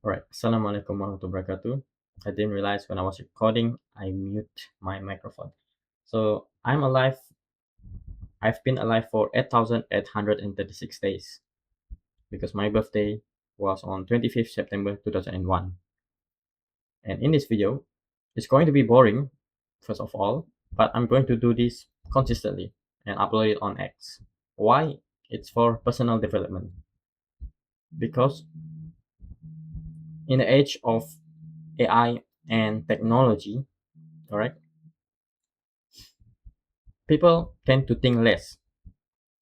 Alright, Assalamualaikum warahmatullahi wabarakatuh. I didn't realize when I was recording, I mute my microphone. So I'm alive. I've been alive for 8,836 days because my birthday was on 25th September 2001. And in this video, it's going to be boring, first of all, but I'm going to do this consistently and upload it on X. Why? It's for personal development. Because in the age of AI and technology, alright, people tend to think less.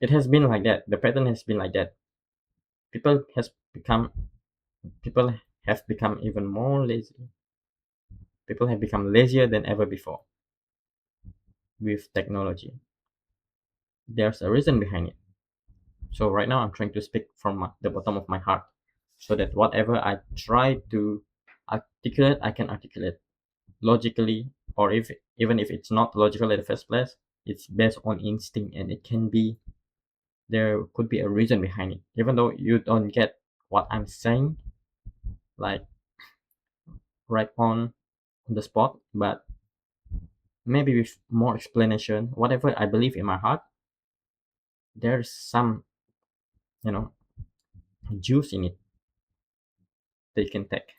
It has been like that. The pattern has been like that. People has become people have become even more lazy. People have become lazier than ever before with technology. There's a reason behind it. So right now I'm trying to speak from the bottom of my heart, so that whatever I try to articulate, I can articulate logically, or if even if it's not logical in the first place, it's based on instinct, and it can be there could be a reason behind it, even though you don't get what I'm saying, like right on the spot, but maybe with more explanation, whatever I believe in my heart, there's some, you know, juice in it that you can take.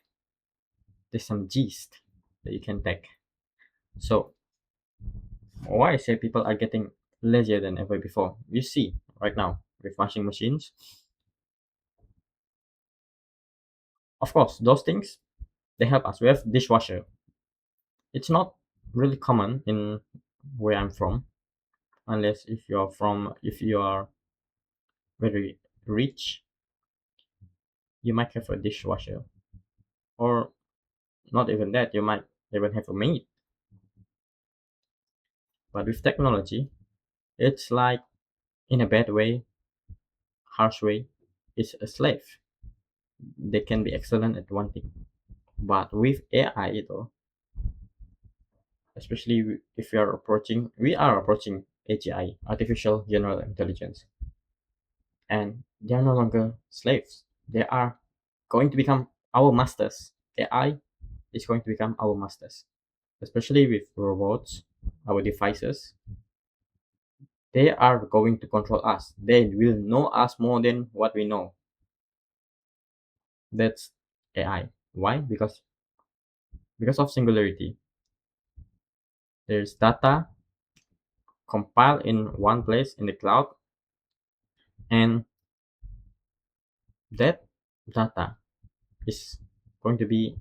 There's some gist that you can take. So why I say people are getting lazier than ever before? You see right now with washing machines, of course, those things they help us. We have dishwasher. It's not really common in where I'm from, unless if you are very rich, you might have a dishwasher, or not even that, you might even have a maid. But with technology, it's like, in a bad way, harsh way, it's a slave. They can be excellent at one thing. But with AI, though, especially if we are approaching AGI, artificial general intelligence, and they are no longer slaves. They are going to become our masters. AI is going to become our masters, especially with robots, our devices. They are going to control us. They will know us more than what we know. That's AI. Why? Because of singularity. There's data compiled in one place in the cloud, and that data is going to be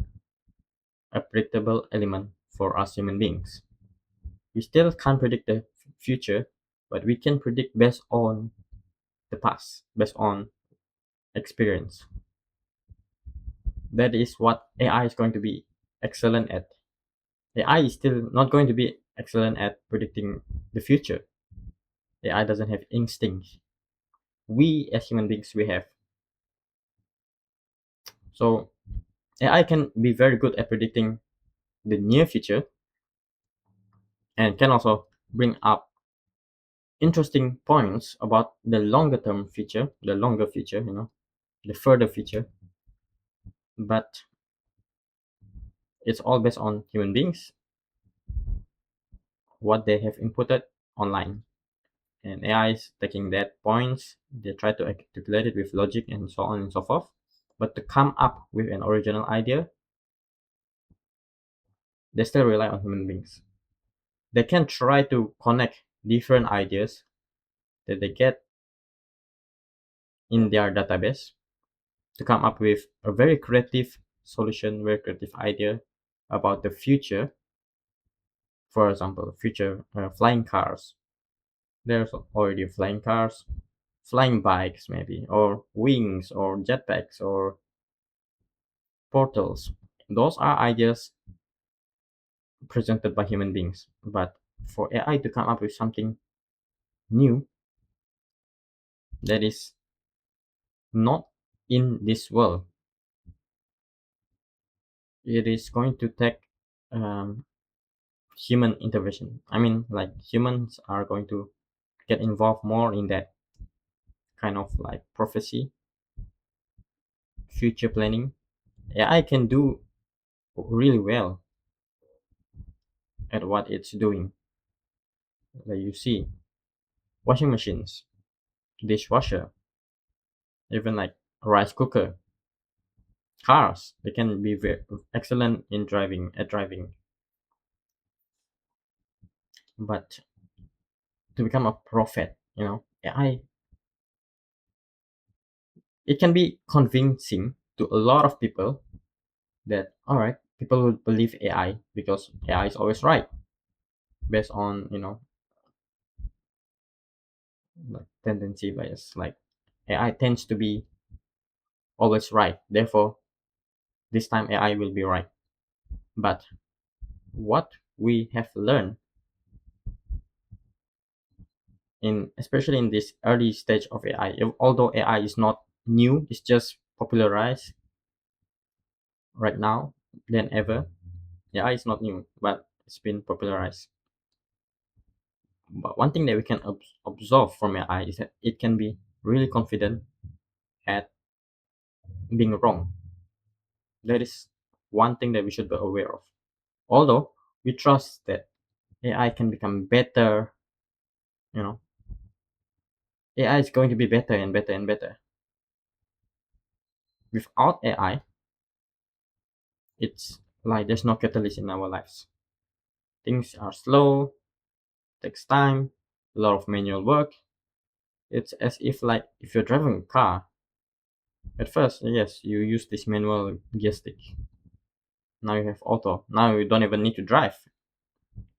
a predictable element for us human beings. We still can't predict the future, but we can predict based on the past, based on experience. That is what AI is going to be excellent at. AI is still not going to be excellent at predicting the future. AI doesn't have instinct. We as human beings, we have. So AI can be very good at predicting the near future, and can also bring up interesting points about the longer term future, the longer future, the further future. But it's all based on human beings, what they have inputted online. And AI is taking that points, they try to articulate it with logic and so on and so forth. But to come up with an original idea, they still rely on human beings. They can try to connect different ideas that they get in their database to come up with a very creative solution, very creative idea about the future. For example, future flying cars. There's already flying cars, flying bikes, maybe, or wings, or jetpacks, or portals. Those are ideas presented by human beings. But for AI to come up with something new that is not in this world, it is going to take um, human intervention. I mean, like, humans are going to get involved more in that kind of like prophecy, future planning. AI can do really well at what it's doing. Like you see, washing machines, dishwasher, even like rice cooker, cars, they can be very excellent in driving. But to become a prophet, AI, it can be convincing to a lot of people that all right, people will believe AI because AI is always right based on like tendency bias. Like AI tends to be always right. Therefore, this time AI will be right. But what we have learned in especially in this early stage of AI, although AI is not new, it's just popularized right now than ever. AI is not new, but it's been popularized. But one thing that we can observe from AI is that it can be really confident at being wrong. That is one thing that we should be aware of. Although we trust that AI can become better, you know, AI is going to be better and better and better. Without AI, it's like there's no catalyst in our lives. Things are slow, takes time, a lot of manual work. It's as if like if you're driving a car, at first, yes, you use this manual gear stick. Now you have auto. Now you don't even need to drive.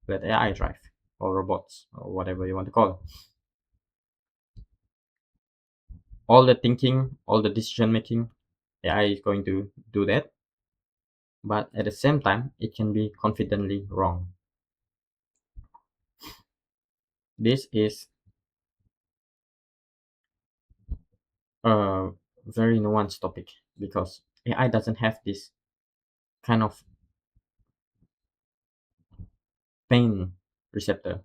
Let AI drive or robots or whatever you want to call it. All the thinking, all the decision making, AI is going to do that. But at the same time, it can be confidently wrong. This is a very nuanced topic because AI doesn't have this kind of pain receptor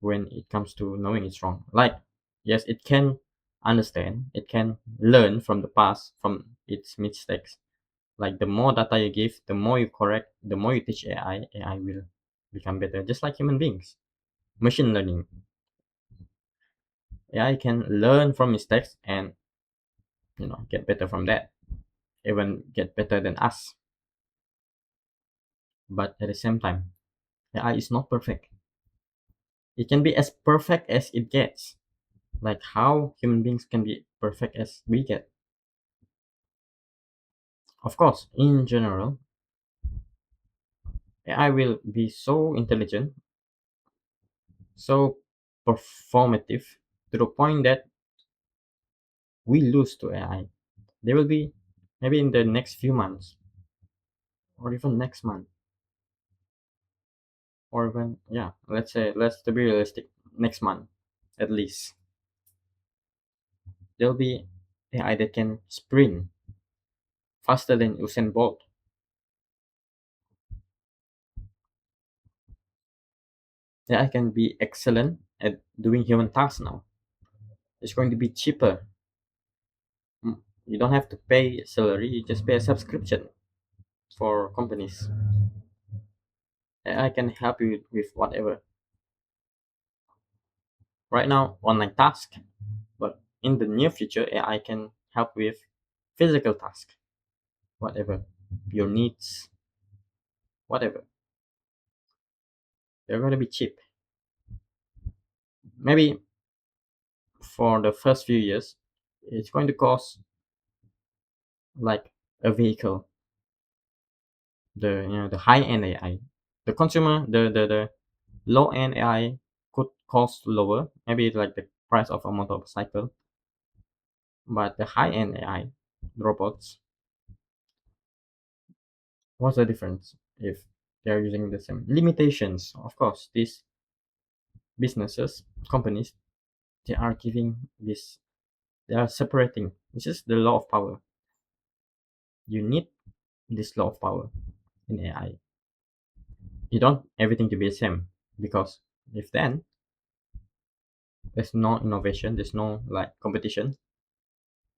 when it comes to knowing it's wrong. Like, yes, it can understand, it can learn from the past, from its mistakes. Like, the more data you give, the more you correct, the more you teach AI will become better, just like human beings. Machine learning, AI can learn from mistakes and, get better from that, even get better than us. But at the same time, AI is not perfect. It can be as perfect as it gets, like how human beings can be perfect as we get. Of course, in general, AI will be so intelligent, so performative to the point that we lose to AI. There will be maybe in the next few months, or even next month, or even yeah, let's say let's to be realistic, next month at least, there'll be AI that can sprint faster than Usain Bolt. AI can be excellent at doing human tasks now. It's going to be cheaper. You don't have to pay salary, you just pay a subscription for companies. AI can help you with whatever. Right now, online task, but in the near future, AI can help with physical task, whatever your needs, whatever. They're going to be cheap. Maybe for the first few years, it's going to cost like a vehicle. The high end AI, the consumer, the low end AI could cost lower, maybe like the price of a motorcycle. But the high end AI robots, what's the difference if they're using the same limitations? Of course, these businesses, companies, they are giving this, they are separating. This is the law of power. You need this law of power in AI. You don't everything to be the same because if then there's no innovation, there's no like competition.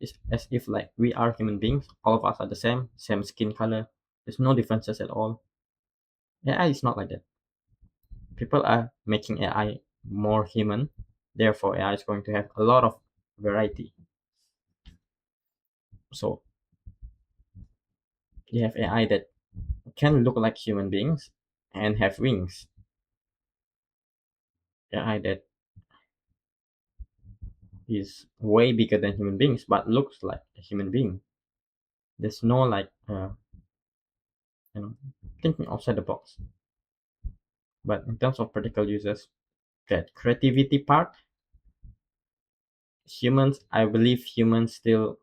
It's as if like we are human beings, all of us are the same skin color. There's no differences at all. AI is not like that. People are making AI more human. Therefore, AI is going to have a lot of variety. So you have AI that can look like human beings and have wings. AI that is way bigger than human beings but looks like a human being. There's no like you know thinking outside the box. But in terms of practical uses, that creativity part, humans, I believe humans still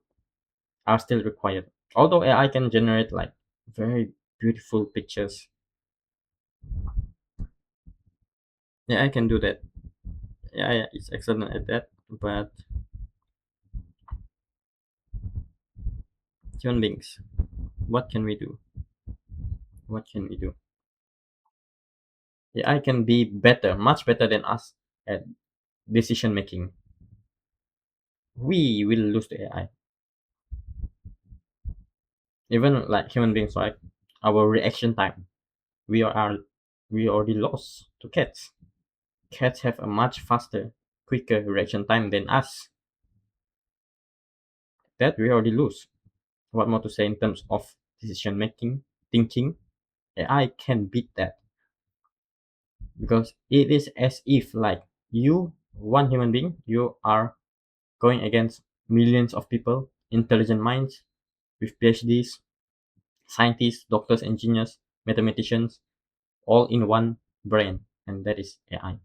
are still required. Although AI can generate like very beautiful pictures, yeah, I can do that. Yeah, it's excellent at that. But human beings, what can we do? What can we do? AI can be better, much better than us at decision making. We will lose to AI. Even like human beings, like our reaction time, we are we already lost to cats. Cats have a much faster, quicker reaction time than us. That we already lose. What more to say in terms of decision making, thinking? AI can beat that because it is as if like you, one human being, you are going against millions of people, intelligent minds with PhDs, scientists, doctors, engineers, mathematicians, all in one brain, and that is AI.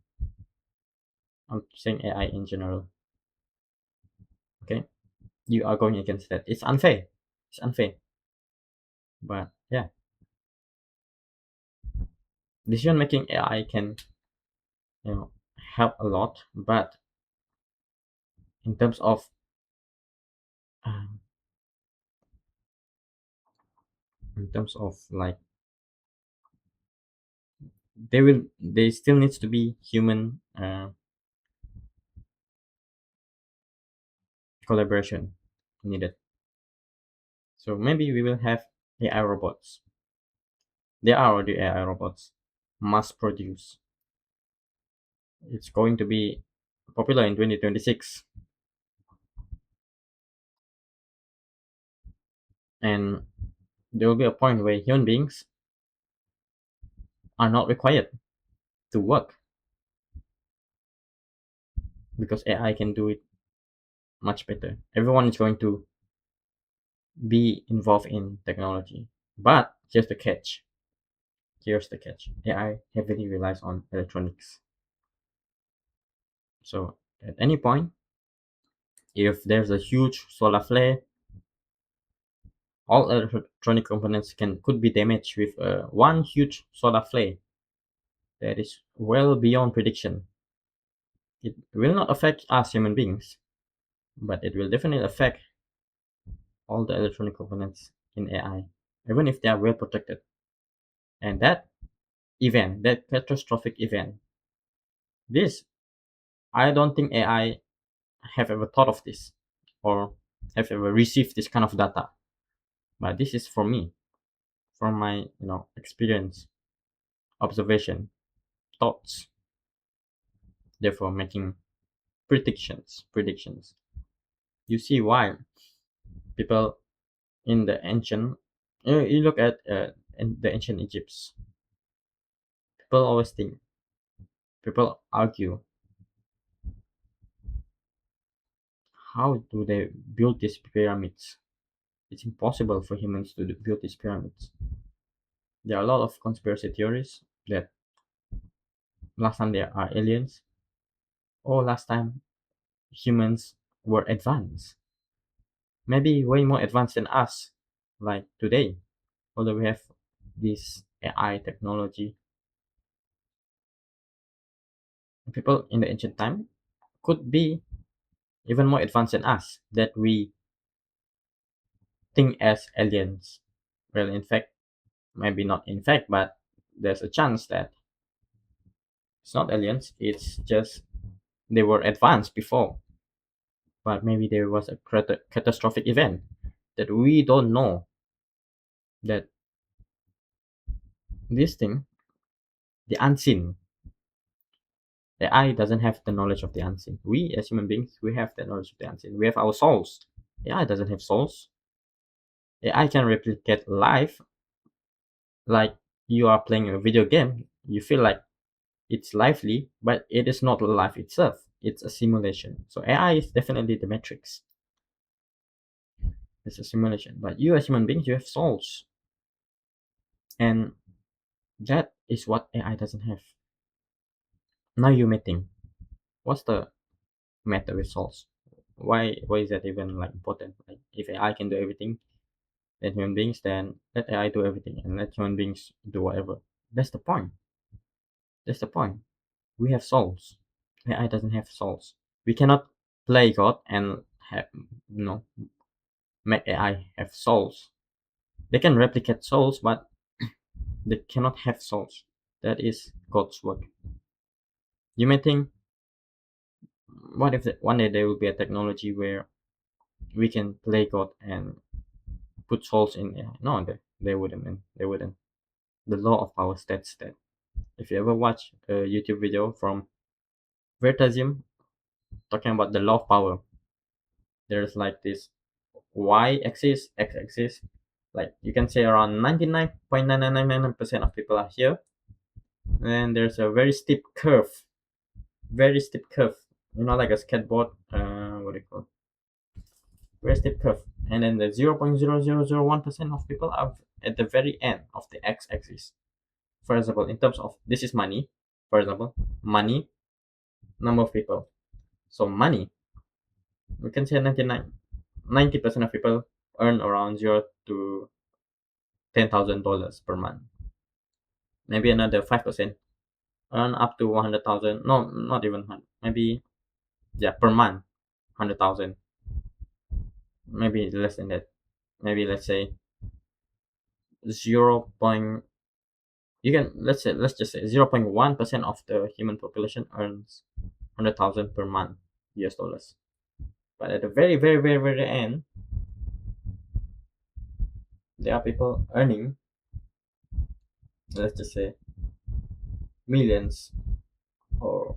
I'm saying AI in general. Okay, you are going against that. It's unfair. It's unfair. But yeah, decision making AI can help a lot. But in terms of um, like they still needs to be human collaboration needed. So maybe we will have AI robots. There are already AI robots mass produced. It's going to be popular in 2026, and there will be a point where human beings are not required to work because AI can do it much better. Everyone is going to be involved in technology. But here's the catch. Here's the catch. AI heavily relies on electronics. So at any point, if there's a huge solar flare, all electronic components could be damaged with one huge solar flare that is well beyond prediction. It will not affect us human beings, but it will definitely affect all the electronic components in AI, even if they are well protected. And that event, that catastrophic event, this I don't think AI have ever thought of this or have ever received this kind of data. But this is for me, from my experience, observation, thoughts, therefore making predictions. You see why people in the ancient you look at in the ancient Egypts, people always think, people argue, how do they build these pyramids? It's impossible for humans to build these pyramids. There are a lot of conspiracy theories that last time there are aliens, or last time humans were advanced, maybe way more advanced than us, like today. Although we have this AI technology, people in the ancient time could be even more advanced than us, that we think as aliens. Well, in fact, maybe not in fact, but there's a chance that it's not aliens, it's just they were advanced before. but maybe there was a catastrophic event that we don't know, that this thing, the unseen. AI doesn't have the knowledge of the unseen. We as human beings, we have the knowledge of the unseen. We have our souls. AI doesn't have souls. AI can replicate life, like you are playing a video game. You feel like it's lively, but it is not life itself. It's a simulation. So AI is definitely the matrix. It's a simulation. But you as human beings, you have souls. And that is what AI doesn't have. Now you may think, what's the matter with souls? Why is that even like important? Like if AI can do everything, then human beings, then let AI do everything and let human beings do whatever. That's the point. That's the point. We have souls. AI doesn't have souls. We cannot play God and have make AI have souls. They can replicate souls, but they cannot have souls. That is God's work. You may think, what if one day there will be a technology where we can play God and put souls in AI? No, they wouldn't. Man. They wouldn't. The law of power states that. If you ever watch a YouTube video from Vertasium talking about the law of power, there's like this y-axis, x-axis. Like you can say around 99.9999% of people are here. And there's a very steep curve, very steep curve. Like a skateboard. What do you call it? Very steep curve. And then the 0.0001% of people are at the very end of the x-axis. For example, in terms of this is money. For example, money, number of people. So money, we can say 90% of people earn around $0 to $10,000 per month. Maybe another 5% earn up to 100,000. No, not even 100. Maybe, yeah, per month, 100,000. Maybe less than that. Maybe let's say 0. You can let's just say 0.1% of the human population earns 100,000 per month US dollars. But at the very very very very end, there are people earning, let's just say, millions or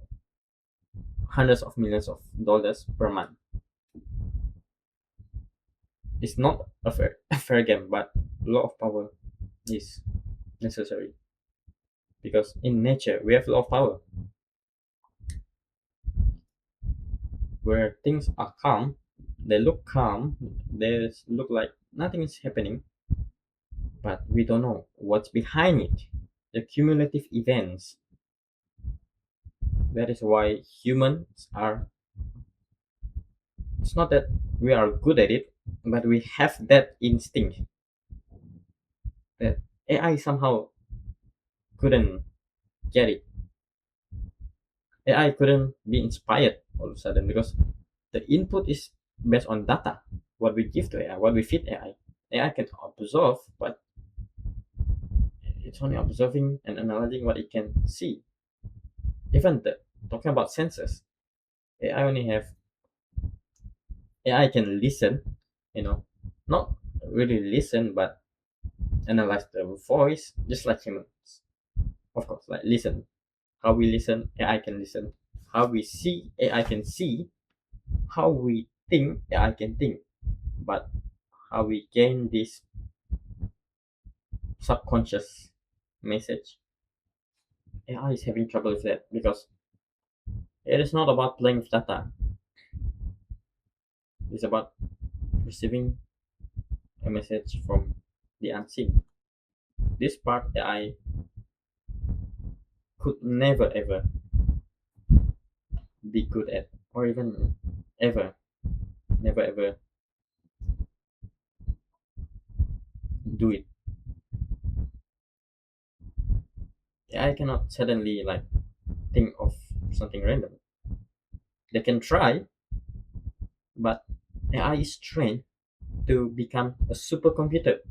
hundreds of millions of dollars per month. It's not a fair, a fair game, but law of power is necessary because in nature we have law of power where things are calm. They look calm. They look like nothing is happening, but we don't know what's behind it. The cumulative events. That is why humans are. It's not that we are good at it, but we have that instinct that AI somehow couldn't get it. AI couldn't be inspired all of a sudden because the input is based on data. What we give to AI, what we feed AI. AI can observe, but it's only observing and analyzing what it can see. Even talking about senses, AI only have AI can listen, not really listen, but analyze the voice just like humans. Of course, like listen. How we listen, AI can listen. How we see, AI can see. How we think, AI can think. But how we gain this subconscious message, AI is having trouble with that because it is not about playing with data. It's about receiving a message from the unseen. This part AI could never ever be good at, or even ever, never ever do it. AI cannot suddenly like think of something random. They can try, but AI is trained to become a supercomputer.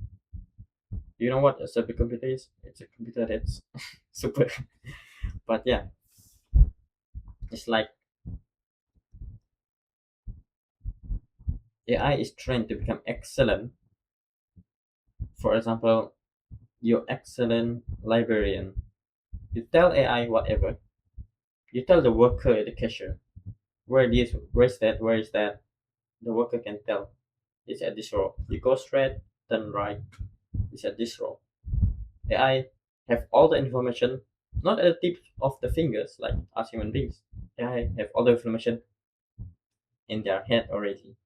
You know what a supercomputer is? It's a computer that's super. But yeah, it's like AI is trained to become excellent. For example, you're excellent librarian. You tell AI whatever. You tell the worker at the cashier where this, where's that, where is that. The worker can tell. It's at this row. You go straight, turn right. It's at this row. AI have all the information, not at the tip of the fingers like us human beings. AI have all the information in their head already,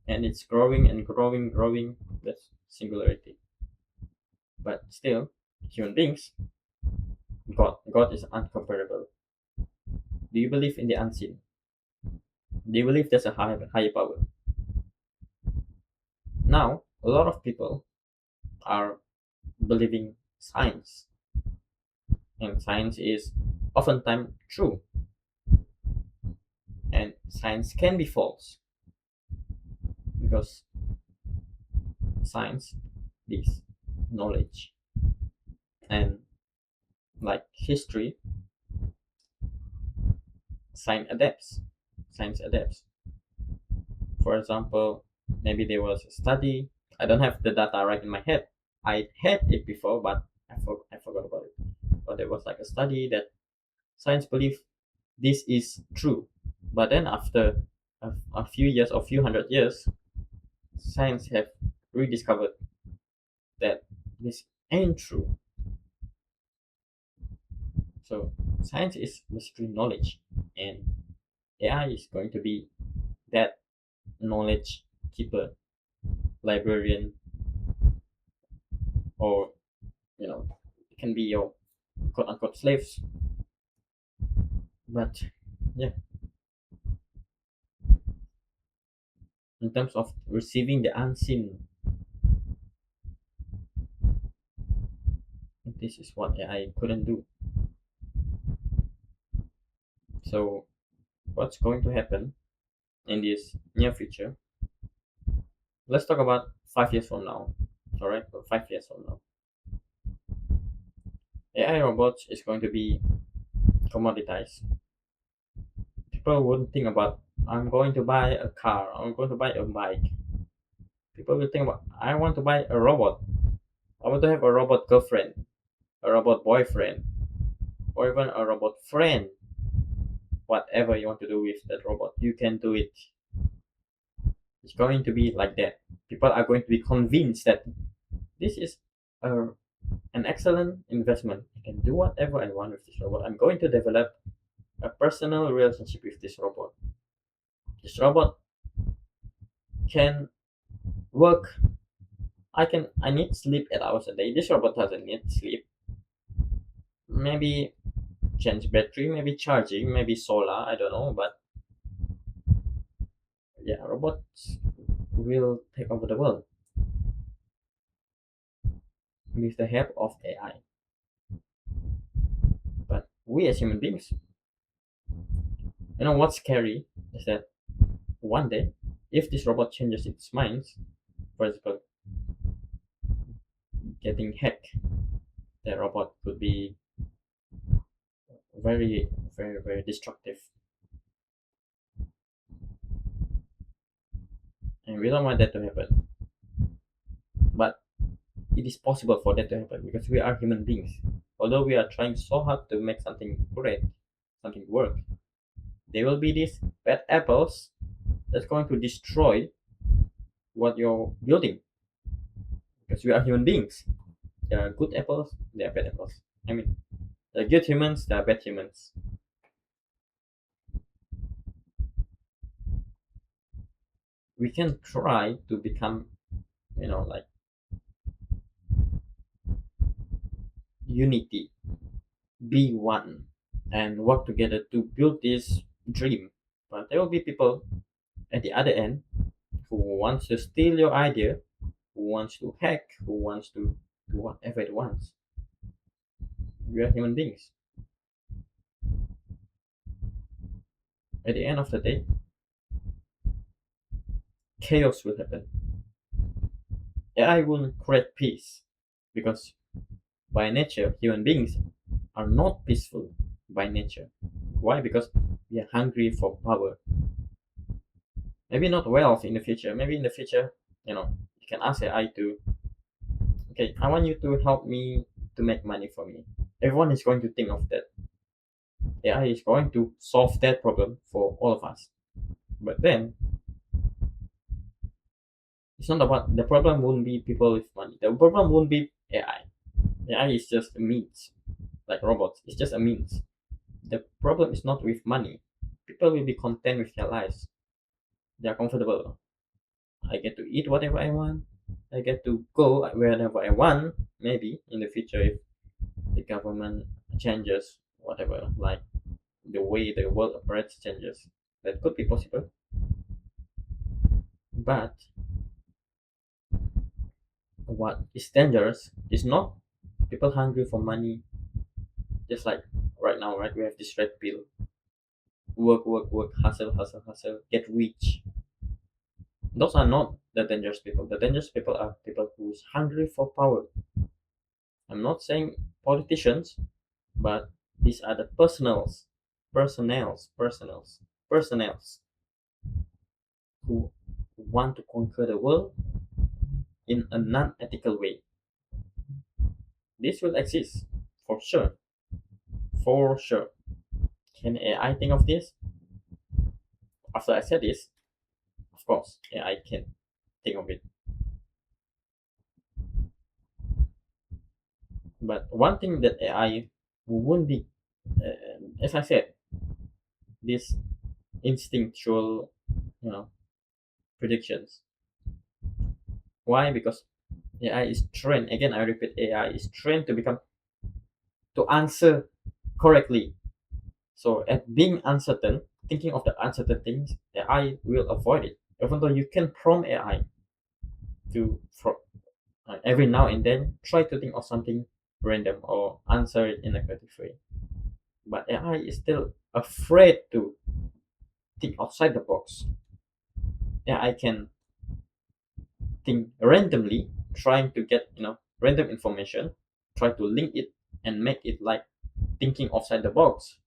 and it's growing and growing, growing. That's singularity. But still, human beings, God is uncomparable. Do you believe in the unseen? Do you believe there's a higher power? Now, a lot of people are believing science, and science is oftentimes true, and science can be false because science is knowledge, and like history, science adapts. Science adapts. For example, maybe there was a study. I don't have the data right in my head. I had it before, but I forgot about it. But there was like a study that science believe this is true. But then after a few years or few hundred years, science have rediscovered that this ain't true. So science is basically knowledge, and AI is going to be that knowledge keeper, librarian, or it can be your quote unquote slaves. But yeah, in terms of receiving the unseen, this is what AI couldn't do. So what's going to happen in this near future? Let's talk about 5 years from now. All right, 5 years from now, AI robots is going to be commoditized. People wouldn't think about I'm going to buy a car, I'm going to buy a bike. People will think about I want to buy a robot. I want to have a robot girlfriend, a robot boyfriend, or even a robot friend. Whatever you want to do with that robot, you can do it. It's going to be like that. People are going to be convinced that this is a, an excellent investment. I can do whatever I want with this robot. I'm going to develop a personal relationship with this robot. This robot can work. I need sleep 8 hours a day. This robot doesn't need sleep. Maybe change battery, maybe charging, maybe solar, I don't know, but yeah, robots will take over the world with the help of AI. But we as human beings, what's scary is that one day, if this robot changes its mind, for example, getting hacked, the robot could be very, very, very destructive. And we don't want that to happen. But it is possible for that to happen because we are human beings. Although we are trying so hard to make something great, something work, there will be these bad apples that's going to destroy what you're building. Because we are human beings. There are good apples, there are bad apples. I mean, there are good humans, there are bad humans. We can try to become, like unity, be one, and work together to build this dream. But there will be people at the other end who wants to steal your idea, who wants to hack, who wants to do whatever it wants. We are human beings. At the end of the day, chaos will happen. AI will create peace because by nature, human beings are not peaceful by nature. Why? Because we are hungry for power. Maybe not wealth in the future. Maybe in the future, you can ask AI to, okay, I want you to help me to make money for me. Everyone is going to think of that. AI is going to solve that problem for all of us. But then it's not about the problem won't be people with money. The problem won't be AI. AI is just a means, like robots. It's just a means. The problem is not with money. People will be content with their lives. They are comfortable. I get to eat whatever I want. I get to go wherever I want. Maybe in the future, if the government changes, whatever, like the way the world operates changes, that could be possible. But what is dangerous is not people hungry for money. Just like right now, right? We have this red pill: work, work, work, hustle, hustle, hustle, get rich. Those are not the dangerous people. The dangerous people are people who's hungry for power. I'm not saying politicians, but these are the personals who want to conquer the world in a non-ethical way. This will exist for sure. For sure. Can AI think of this? After I said this, of course, AI can think of it. But one thing that AI won't be, as I said, this instinctual, you know, predictions. Why? Because AI is trained. Again, I repeat, AI is trained to answer correctly. So at being uncertain, thinking of the uncertain things, AI will avoid it. Even though you can prompt AI to every now and then try to think of something random or answer it in a creative way. But AI is still afraid to think outside the box. AI can think randomly, trying to get random information, try to link it and make it like thinking outside the box.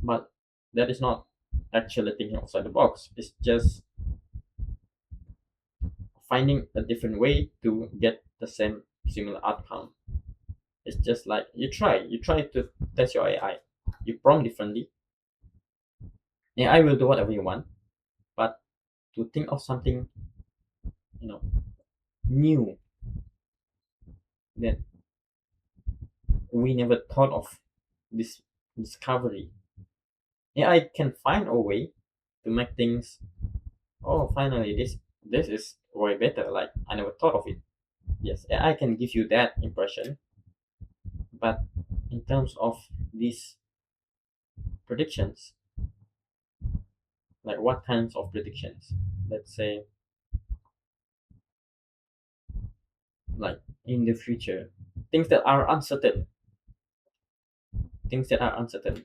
But that is not actually thinking outside the box. It's just finding a different way to get the same similar outcome. It's just like you try to test your AI. You prompt differently. AI will do whatever you want, but to think of something, you know, new that we never thought of, this discovery. AI can find a way to make things. Oh, finally, this is way better. Like I never thought of it. Yes, AI can give you that impression, but in terms of these predictions, like what kinds of predictions? Let's say, like in the future, things that are uncertain, things that are uncertain.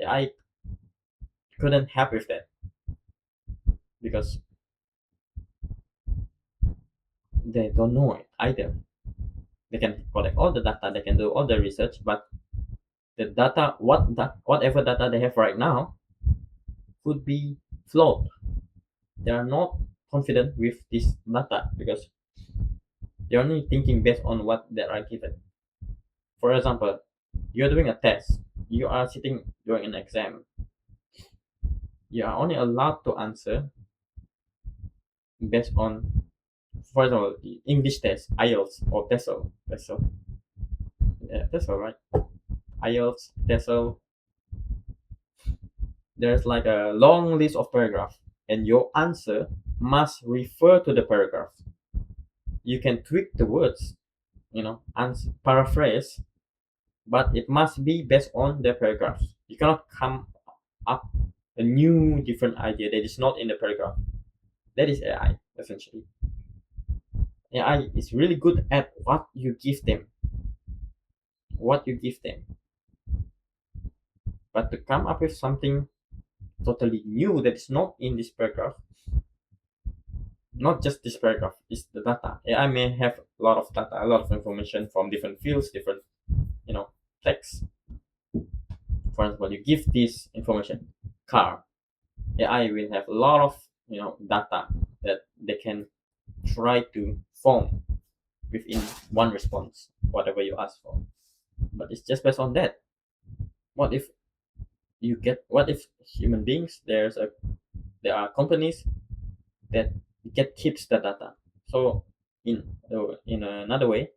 AI couldn't help with that because they don't know it either. They can collect all the data, they can do all the research, but the data, whatever data they have right now, could be flawed. They are not confident with this data because they're only thinking based on what they are given. For example, you're doing a test, you are sitting doing an exam. You are only allowed to answer based on, for example, English test, IELTS or TESOL. TESOL, yeah, TESOL, right? IELTS, TESOL. There's like a long list of paragraphs, and your answer must refer to the paragraph. You can tweak the words, and paraphrase, but it must be based on the paragraphs. You cannot come up a new different idea that is not in the paragraph. That is AI essentially. AI is really good at what you give them. What you give them. But to come up with something totally new that is not in this paragraph, not just this paragraph, it's the data. AI may have a lot of data, a lot of information from different fields, different, texts. For example, you give this information, car. AI will have a lot of data that they can try to form within one response, whatever you ask for. But it's just based on that. What if what if human beings, there are companies that keeps the data. So in another way,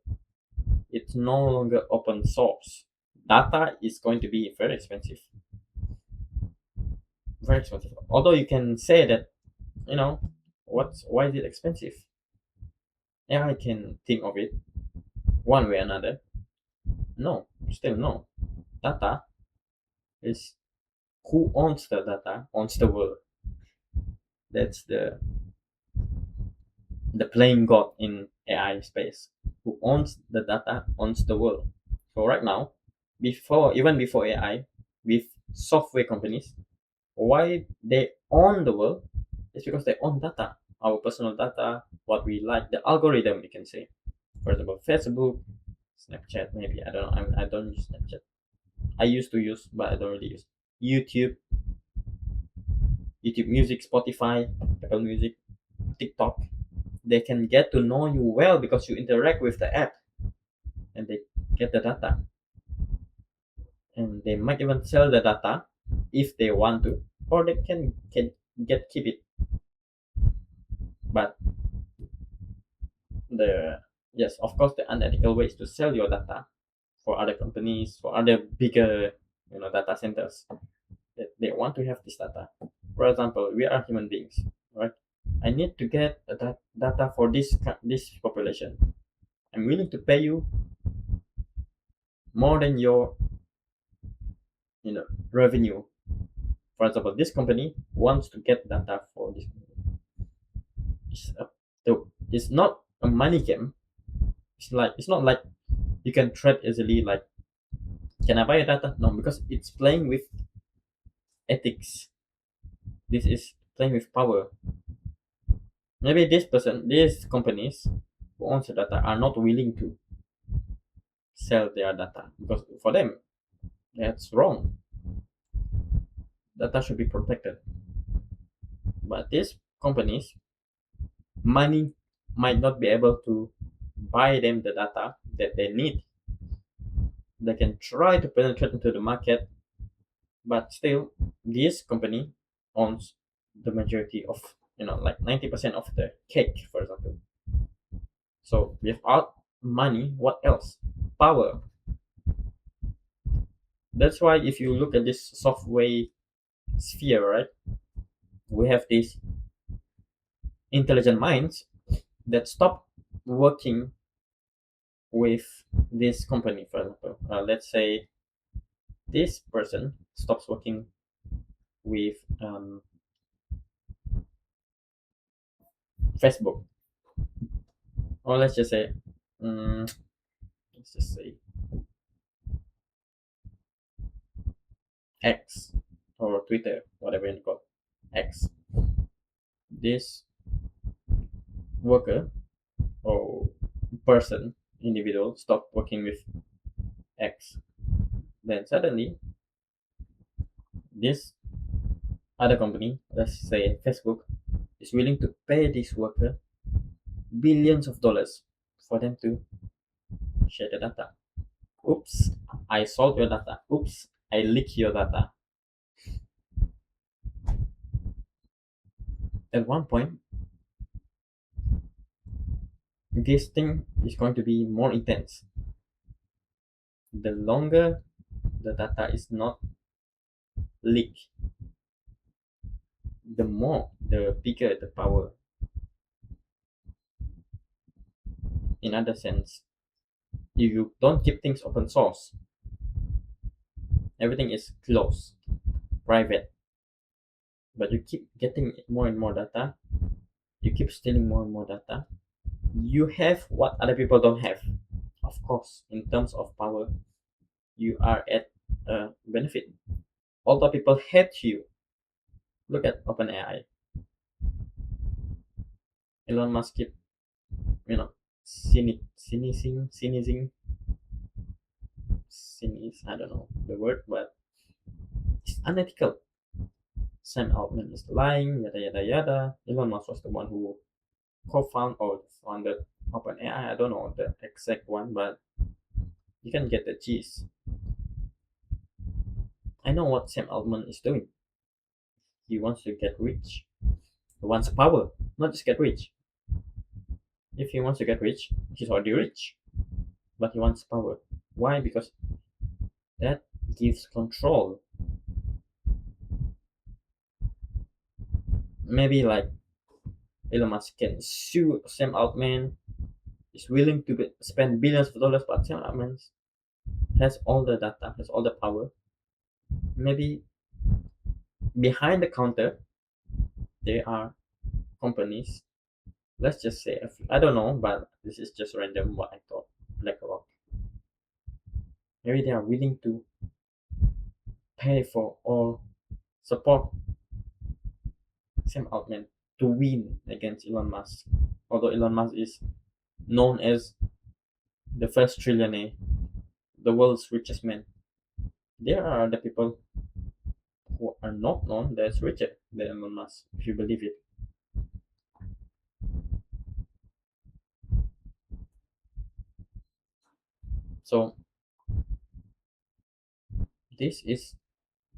it's no longer open source. Data is going to be very expensive. Very expensive. Although you can say that, you know, why is it expensive? Yeah, I can think of it one way or another. No, still no. Data is who owns the data owns the world. That's the playing god in AI space. Who owns the data owns the world. So right now, even before AI, with software companies, why they own the world is because they own data, our personal data, what we like, the algorithm, you can say. For example, Facebook, Snapchat, maybe I don't know. I don't use Snapchat. I used to use, but I don't really use YouTube, YouTube Music, Spotify, Apple Music, TikTok. They can get to know you well because you interact with the app, and they get the data, and they might even sell the data if they want to, or they can get keep it. But the yes, of course, the unethical ways to sell your data for other companies, for other bigger data centers that they want to have this data. For example, we are human beings, right? I need to get data for this population. I'm willing to pay you more than your revenue. For example, this company wants to get data for this. It's not a money game. It's not like you can trade easily. Like, can I buy your data? No, because it's playing with ethics. This is playing with power. Maybe these companies who owns the data are not willing to sell their data because for them that's wrong. Data should be protected. But these companies, money might not be able to buy them the data that they need. They can try to penetrate into the market, but still, this company owns the majority of, like 90% of the cake, for example. So without money, what else? Power. That's why if you look at this software sphere, right, we have these intelligent minds that stop working with this company. For example, let's say this person stops working with Facebook, or um, let's just say X or Twitter, whatever you call X. This worker or person, individual, stop working with X. Then suddenly, this other company, let's say Facebook, is willing to pay this worker billions of dollars for them to share the data. Oops, I sold your data. Oops, I leak your data. At one point, this thing is going to be more intense. The longer the data is not leaked, the bigger the power. In other sense, if you don't keep things open source, everything is closed, private, but you keep getting more and more data, you keep stealing more and more data, you have what other people don't have. Of course, in terms of power, you are at a benefit. Although people hate you, look at OpenAI. Elon Musk keep, you know, cynic, I don't know the word, but it's unethical. Sam Altman is lying, yada yada yada. Elon Musk was the one who co-founded or founded OpenAI. I don't know the exact one, but you can get the gist. I know what Sam Altman is doing. He wants to get rich. He wants power, not just get rich. If he wants to get rich, he's already rich. But he wants power. Why? Because that gives control. Maybe like Elon Musk can sue Sam Altman, is willing to spend billions of dollars, but Sam Altman has all the data, has all the power. Maybe behind the counter, there are companies. Let's just say, I don't know, but this is just random what I thought. BlackRock. Maybe they are willing to pay for or support Sam Altman to win against Elon Musk. Although Elon Musk is known as the first trillionaire, the world's richest man, there are the people who are not known that's richer than Elon Musk, if you believe it. So this is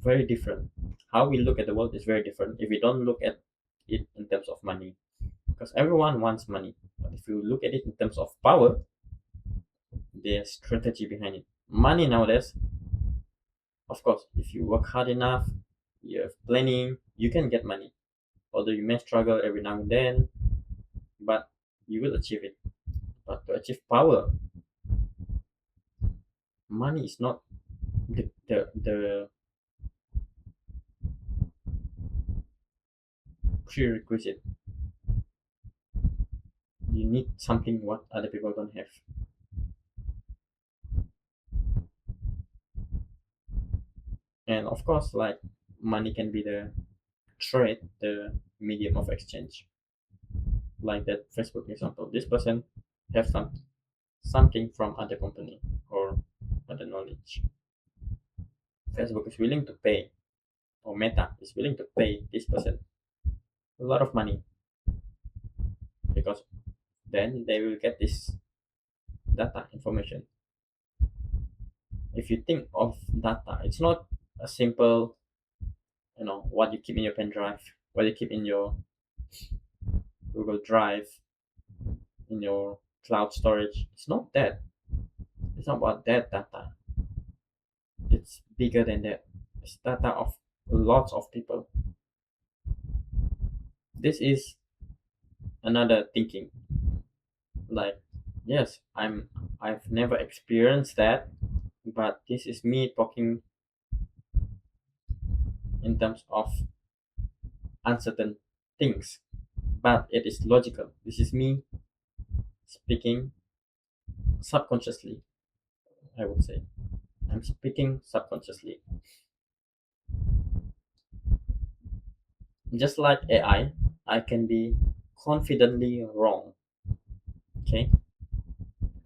very different. How we look at the world is very different if we don't look at it in terms of money. Because everyone wants money. But if you look at it in terms of power, there's strategy behind it. Money nowadays, of course, if you work hard enough, you have planning, you can get money. Although you may struggle every now and then, but you will achieve it. But to achieve power, money is not the prerequisite. You need something what other people don't have. And of course, like money can be the trade, the medium of exchange. Like that Facebook example. This person have something from other company or other knowledge. Facebook is willing to pay, or Meta is willing to pay this person a lot of money because then they will get this data information. If you think of data, it's not a simple, what you keep in your pen drive, what you keep in your Google Drive, in your cloud storage. It's not that. It's not about that data. It's bigger than that. It's data of lots of people. This is another thinking. Like, yes, I've never experienced that, but this is me talking in terms of uncertain things. But it is logical. This is me speaking subconsciously, I would say. I'm speaking subconsciously. Just like AI, I can be confidently wrong. Okay?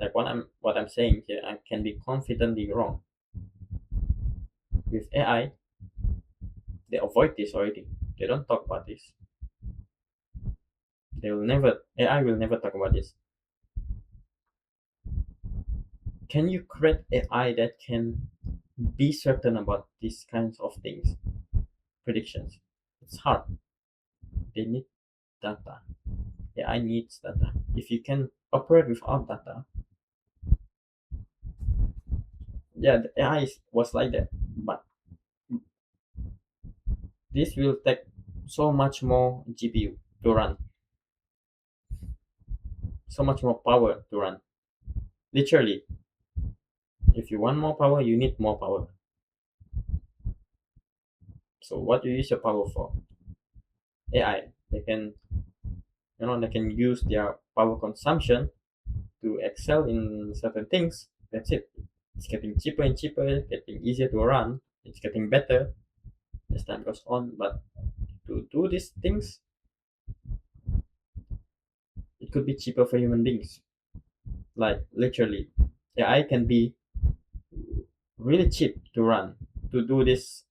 Like what I'm saying here, I can be confidently wrong. With AI, they avoid this already. They don't talk about this. AI will never talk about this. Can you create AI that can be certain about these kinds of things? Predictions. It's hard. They need data. AI needs data. If you can operate without data, yeah, the AI was like that. But this will take so much more GPU to run, so much more power to run. Literally, if you want more power, you need more power. So what do you use your power for? AI. They can use their power consumption to excel in certain things. That's it. It's getting cheaper and cheaper, getting easier to run. It's getting better as time goes on. But to do these things, it could be cheaper for human beings. Like literally, AI can be really cheap to run to do these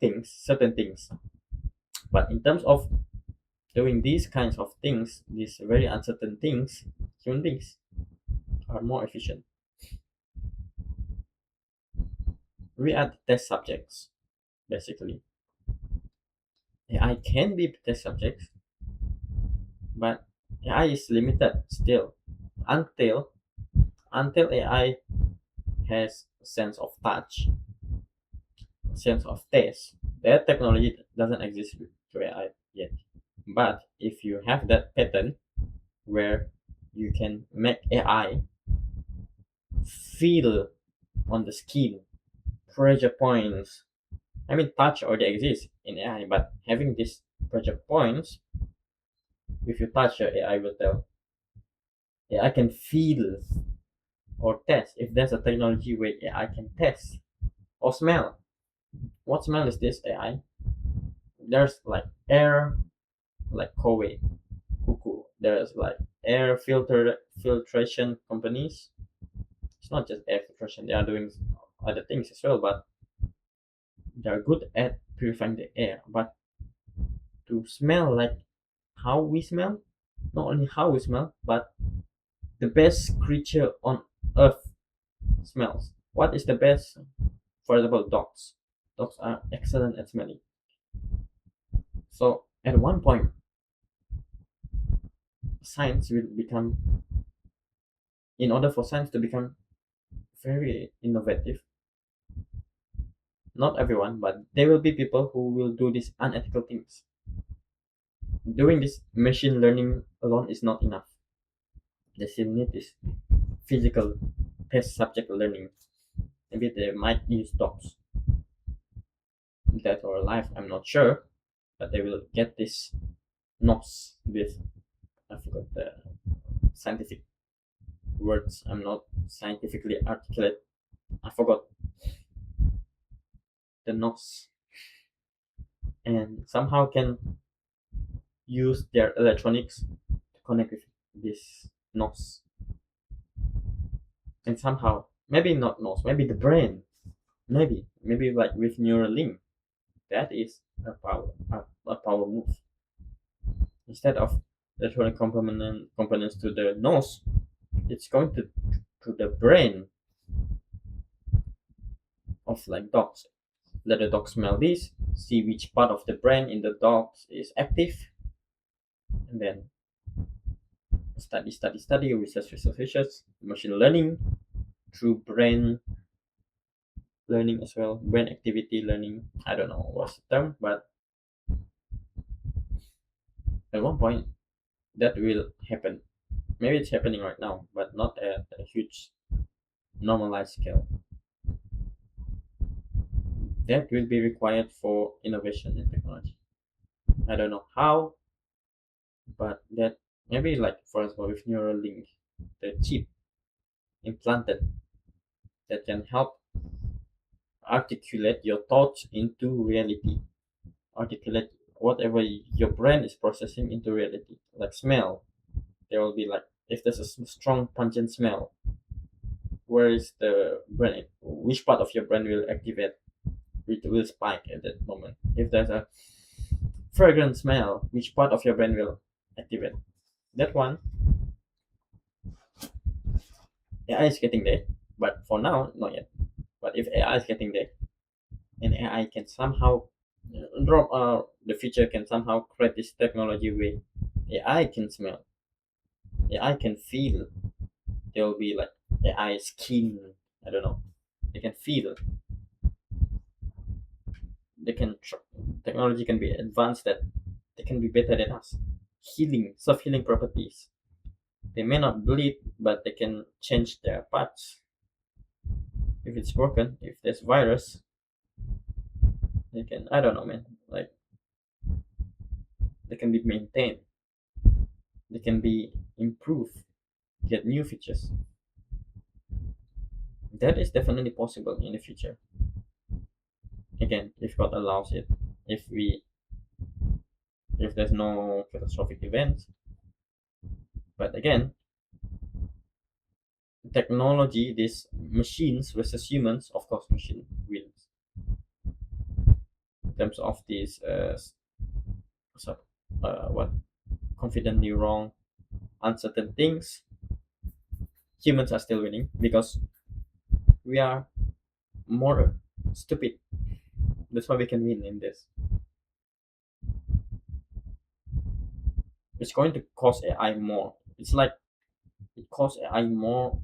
things, certain things. But in terms of doing these kinds of things, these very uncertain things, human beings are more efficient. We are the test subjects, basically. AI can be test subjects, but AI is limited still until AI has a sense of touch, sense of taste. That technology doesn't exist to AI yet. But if you have that pattern where you can make AI feel on the skin, pressure points. I mean, touch already exists in AI, but having these pressure points, if you touch your AI will tell. AI can feel or test. If there's a technology where AI can test or smell. What smell is this AI? There's like air, like Koei, Cuckoo. There's like air filtration companies. It's not just air filtration; they are doing other things as well. But they are good at purifying the air. But to smell like how we smell, not only how we smell, but the best creature on earth smells. What is the best? For example, dogs. Dogs are excellent at smelling. So at one point, science will become, in order for science to become very innovative, not everyone, but there will be people who will do these unethical things. Doing this machine learning alone is not enough. They still need this physical test subject learning. Maybe they might use dogs. Dead or alive, I'm not sure, but they will get this NOS with, I forgot the scientific words. I'm not scientifically articulate. I forgot the NOS, and somehow can use their electronics to connect with this NOS, and somehow maybe not NOS, maybe the brain, maybe like with Neuralink. That is a power move. Instead of electronic components to the nose, it's going to the brain of like dogs. Let the dog smell this, see which part of the brain in the dog is active, and then study, research, machine learning through brain learning as well, brain activity learning. I don't know what's the term, but at one point that will happen. Maybe it's happening right now, but not at a huge normalized scale. That will be required for innovation in technology. I don't know how, but that maybe like for example with Neuralink, the chip implanted that can help articulate your thoughts into reality, articulate whatever your brain is processing into reality, like smell. There will be like if there's a strong pungent smell, where is the brain? Which part of your brain will activate? It will spike at that moment. If there's a fragrant smell, which part of your brain will activate? That one, AI is getting there, but for now, not yet. But if AI is getting there, and AI can somehow drop the future can somehow create this technology where AI can smell, AI can feel. There will be like AI skin. I don't know. They can feel. They can technology can be advanced that they can be better than us. Healing, self-healing properties. They may not bleed, but they can change their parts. If it's broken, if there's virus, they can. I don't know, man. Like they can be maintained. They can be improved. Get new features. That is definitely possible in the future. Again, if God allows it, if we, if there's no catastrophic events. But again, technology, these machines versus humans, of course, machine wins. In terms of these so what confidently wrong uncertain things, humans are still winning because we are more stupid. That's why we can win in this. It's going to cost AI more. It's like it costs AI more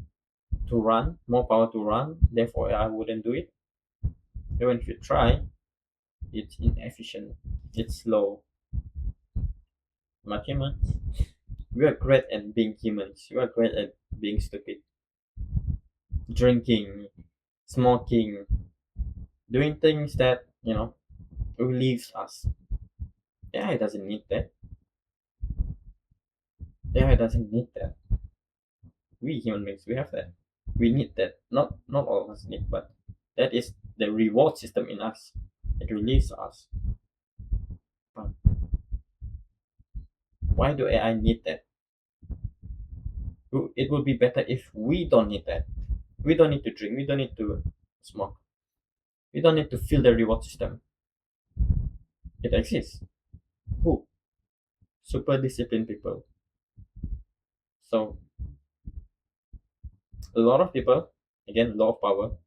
to run, more power to run. Therefore, AI wouldn't do it. Even if you try, it's inefficient. It's slow. Not humans. We are great at being humans. We are great at being stupid. Drinking, smoking, doing things that relieves us. AI doesn't need that. AI doesn't need that. We human beings, we have that. We need that. Not all of us need, but that is the reward system in us. It relieves us. But why do AI need that? It would be better if we don't need that. We don't need to drink. We don't need to smoke. We don't need to feel the reward system. It exists. Who? Super disciplined people. So a lot of people, again, law of power.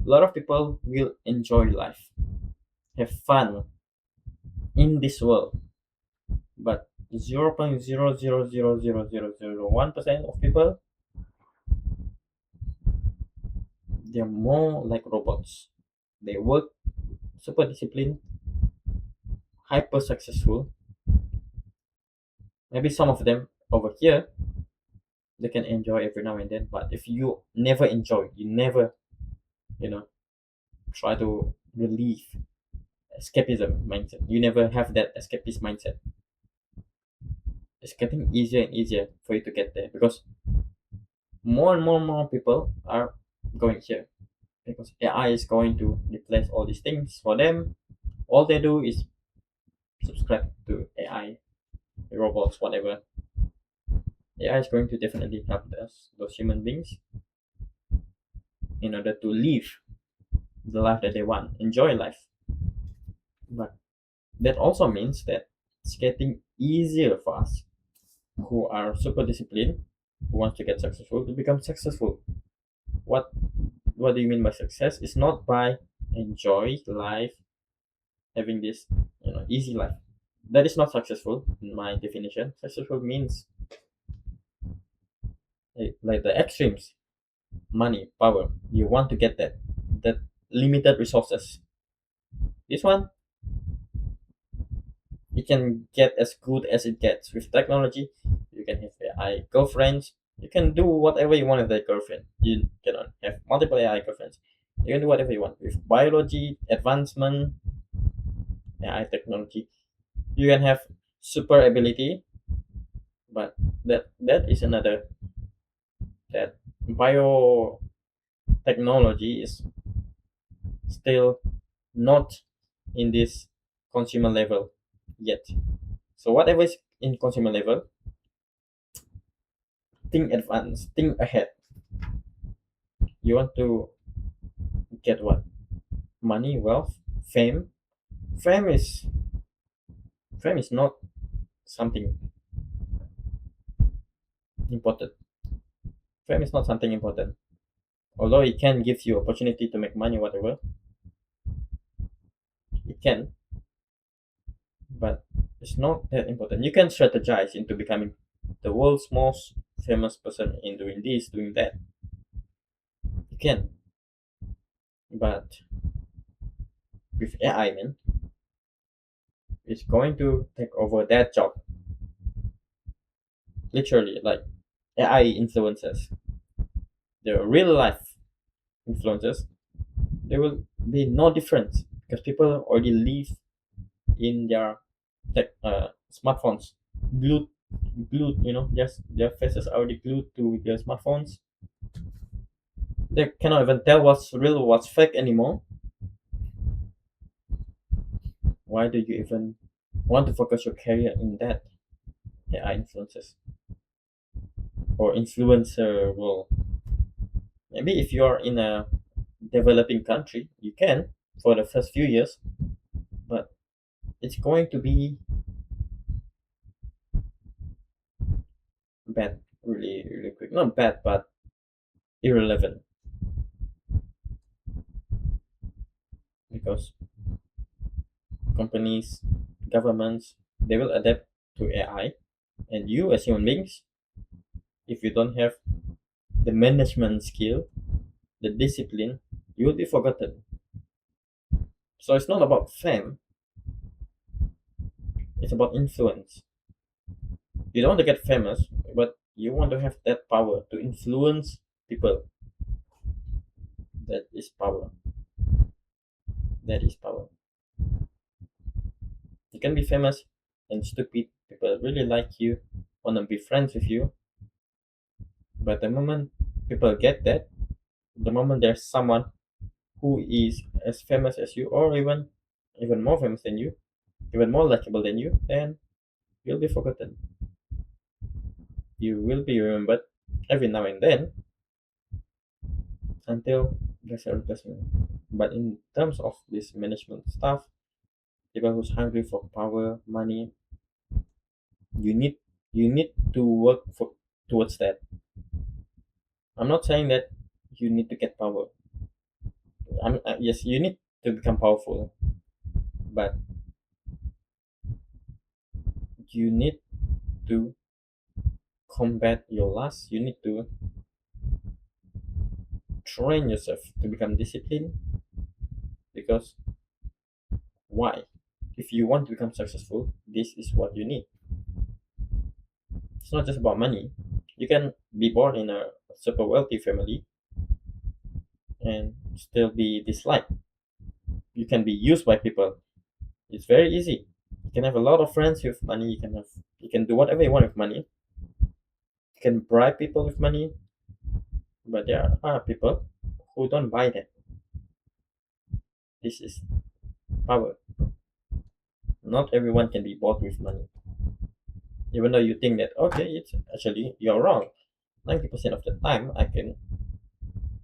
A lot of people will enjoy life, have fun in this world, but 0.0000001% of people, they're more like robots. They work super disciplined, hyper successful. Maybe some of them over here, they can enjoy every now and then, but if you never enjoy, you never, you know, try to relieve escapism mindset, you never have that escapist mindset, it's getting easier and easier for you to get there because more people are going here because AI is going to replace all these things for them. All they do is subscribe to AI, robots, whatever. AI is going to definitely help us, those human beings, in order to live the life that they want, enjoy life. But that also means that it's getting easier for us who are super disciplined, who wants to get successful, to become successful. What what do you mean by success? It's not by enjoy life, having this easy life. That is not successful in my definition. Successful means like the extremes, money, power. You want to get that limited resources. This one, it can get as good as it gets with technology. You can have AI girlfriends. You can do whatever you want with that girlfriend. You cannot have multiple AI girlfriends. You can do whatever you want with biology advancement, AI technology. You can have super ability, but that is another, that biotechnology is still not in this consumer level yet. So whatever is in consumer level, think advance, think ahead. You want to get what? Money, wealth, fame. Fame is fame is not something important. Fame is not something important. Although it can give you opportunity to make money, whatever, it can, but it's not that important. You can strategize into becoming the world's most famous person in doing this, doing that. You can, but with AI, man, it's going to take over that job. Literally, like AI influencers, the real life influencers, there will be no difference because people already live in their smartphones, glued, just their faces are already glued to their smartphones. They cannot even tell what's real, what's fake anymore. Why do you even want to focus your career in that AI influencers or influencer role? Maybe if you're in a developing country, you can for the first few years, but it's going to be bad really, really quick. Not bad, but irrelevant, because companies, governments, they will adapt to AI, and you as human beings, if you don't have the management skill, the discipline, you will be forgotten. So it's not about fame, it's about influence. You don't want to get famous, but you want to have that power to influence people. That is power. That is power. You can be famous and stupid. People really like you, want to be friends with you. But the moment people get that, the moment there's someone who is as famous as you, or even more famous than you, even more likable than you, then you'll be forgotten. You will be remembered every now and then until there's a replacement. But in terms of this management stuff, people who's hungry for power, money, you need you need to work for towards that. I'm not saying that you need to get power. Yes, you need to become powerful, but you need to combat your lust. You need to train yourself to become disciplined, because why? If you want to become successful, this is what you need. It's not just about money. You can be born in a super wealthy family and still be disliked. You can be used by people. It's very easy. You can have a lot of friends with money. You can do whatever you want with money. You can bribe people with money, but there are people who don't buy that. This is power. Not everyone can be bought with money. Even though you think that okay, it's actually you're wrong. 90% of the time I can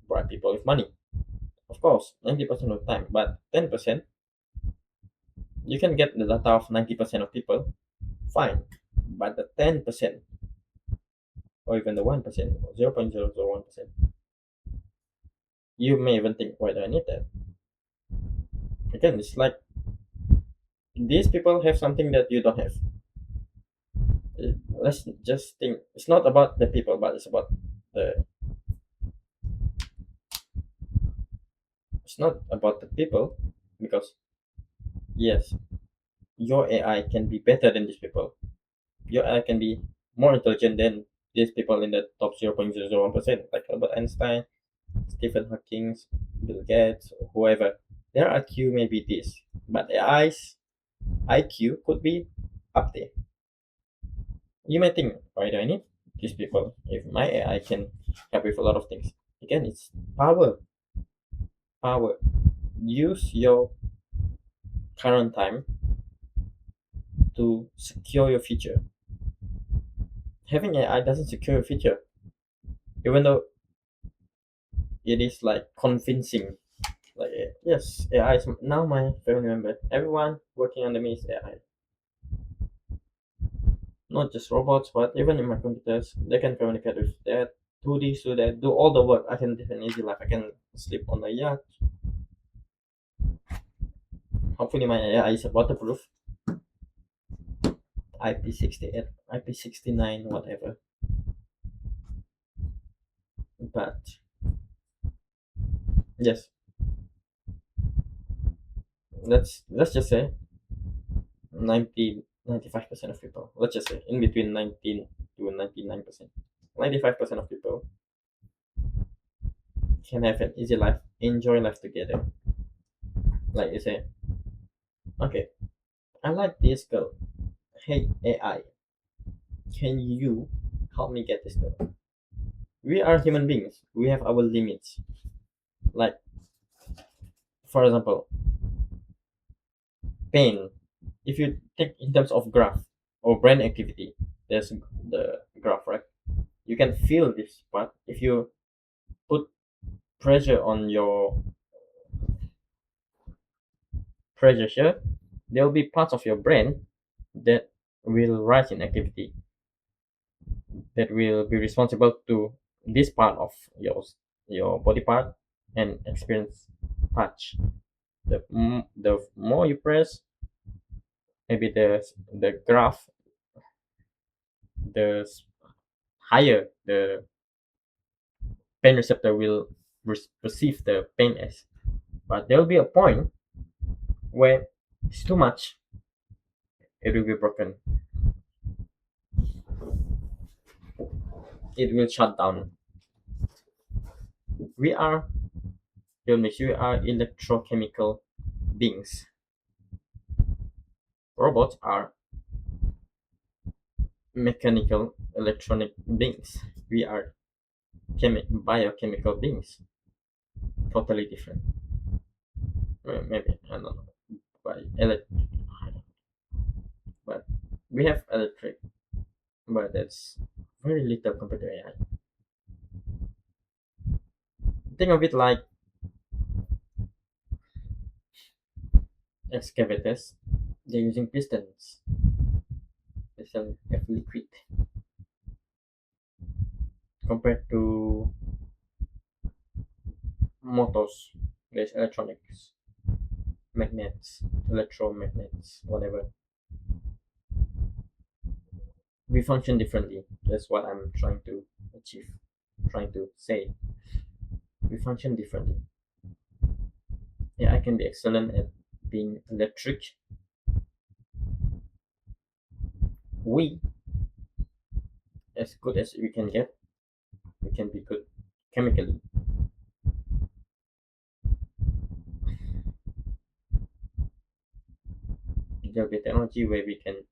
bribe people with money. Of course, 90% of the time, but 10%, you can get the data of 90% of people, fine. But the 10%, or even the 1%, or 0.001%, you may even think, why do I need that? Again, it's like these people have something that you don't have. Let's just think, it's not about the people, but the it's not about the people, because yes, your AI can be better than these people. Your AI can be more intelligent than these people in the top 0.001%, like Albert Einstein, Stephen Hawking, Bill Gates, or whoever. Their IQ may be this, but AI's IQ could be up there. You may think, why do I need these people if my AI can help with a lot of things? Again, it's power. Power. Use your current time to secure your future. Having AI doesn't secure your future, even though it is like convincing. Like yes, AI is now my family member. Everyone working under me is AI. Not just robots, but even in my computers, they can communicate with that. Do this, do that, do all the work. I can live an easy life. I can sleep on the yacht. Hopefully, my AI is waterproof. IP68, IP69, whatever. But yes, let's just say 95% of people. Let's just say in between 19 to 99%. 95% of people can have an easy life, enjoy life together. Like you say, okay, I like this girl. Hey AI, can you help me get this girl? We are human beings. We have our limits. Like, for example, pain. If you take in terms of graph or brain activity, there's the graph, right? You can feel this part. If you put pressure on your pressure here, there will be parts of your brain that will rise in activity. that will be responsible to this part of your body part and experience touch. The more you press, maybe the graph, the higher the pain receptor will perceive the pain as. But there will be a point where it's too much, it will be broken. It will shut down. We are humans, we are electrochemical beings. Robots are mechanical electronic beings. We are biochemical beings. Totally different. Well, maybe I don't know. But but we have electric, but that's very little compared to AI. Think of it like excavators. They're using pistons. They still have liquid compared to motors. There's electronics, magnets, electromagnets, whatever. We function differently. That's what I'm trying to achieve, trying to say. We function differently. Yeah, I can be excellent at being electric. We, as good as we can get, we can be good chemically. There'll be technology where we can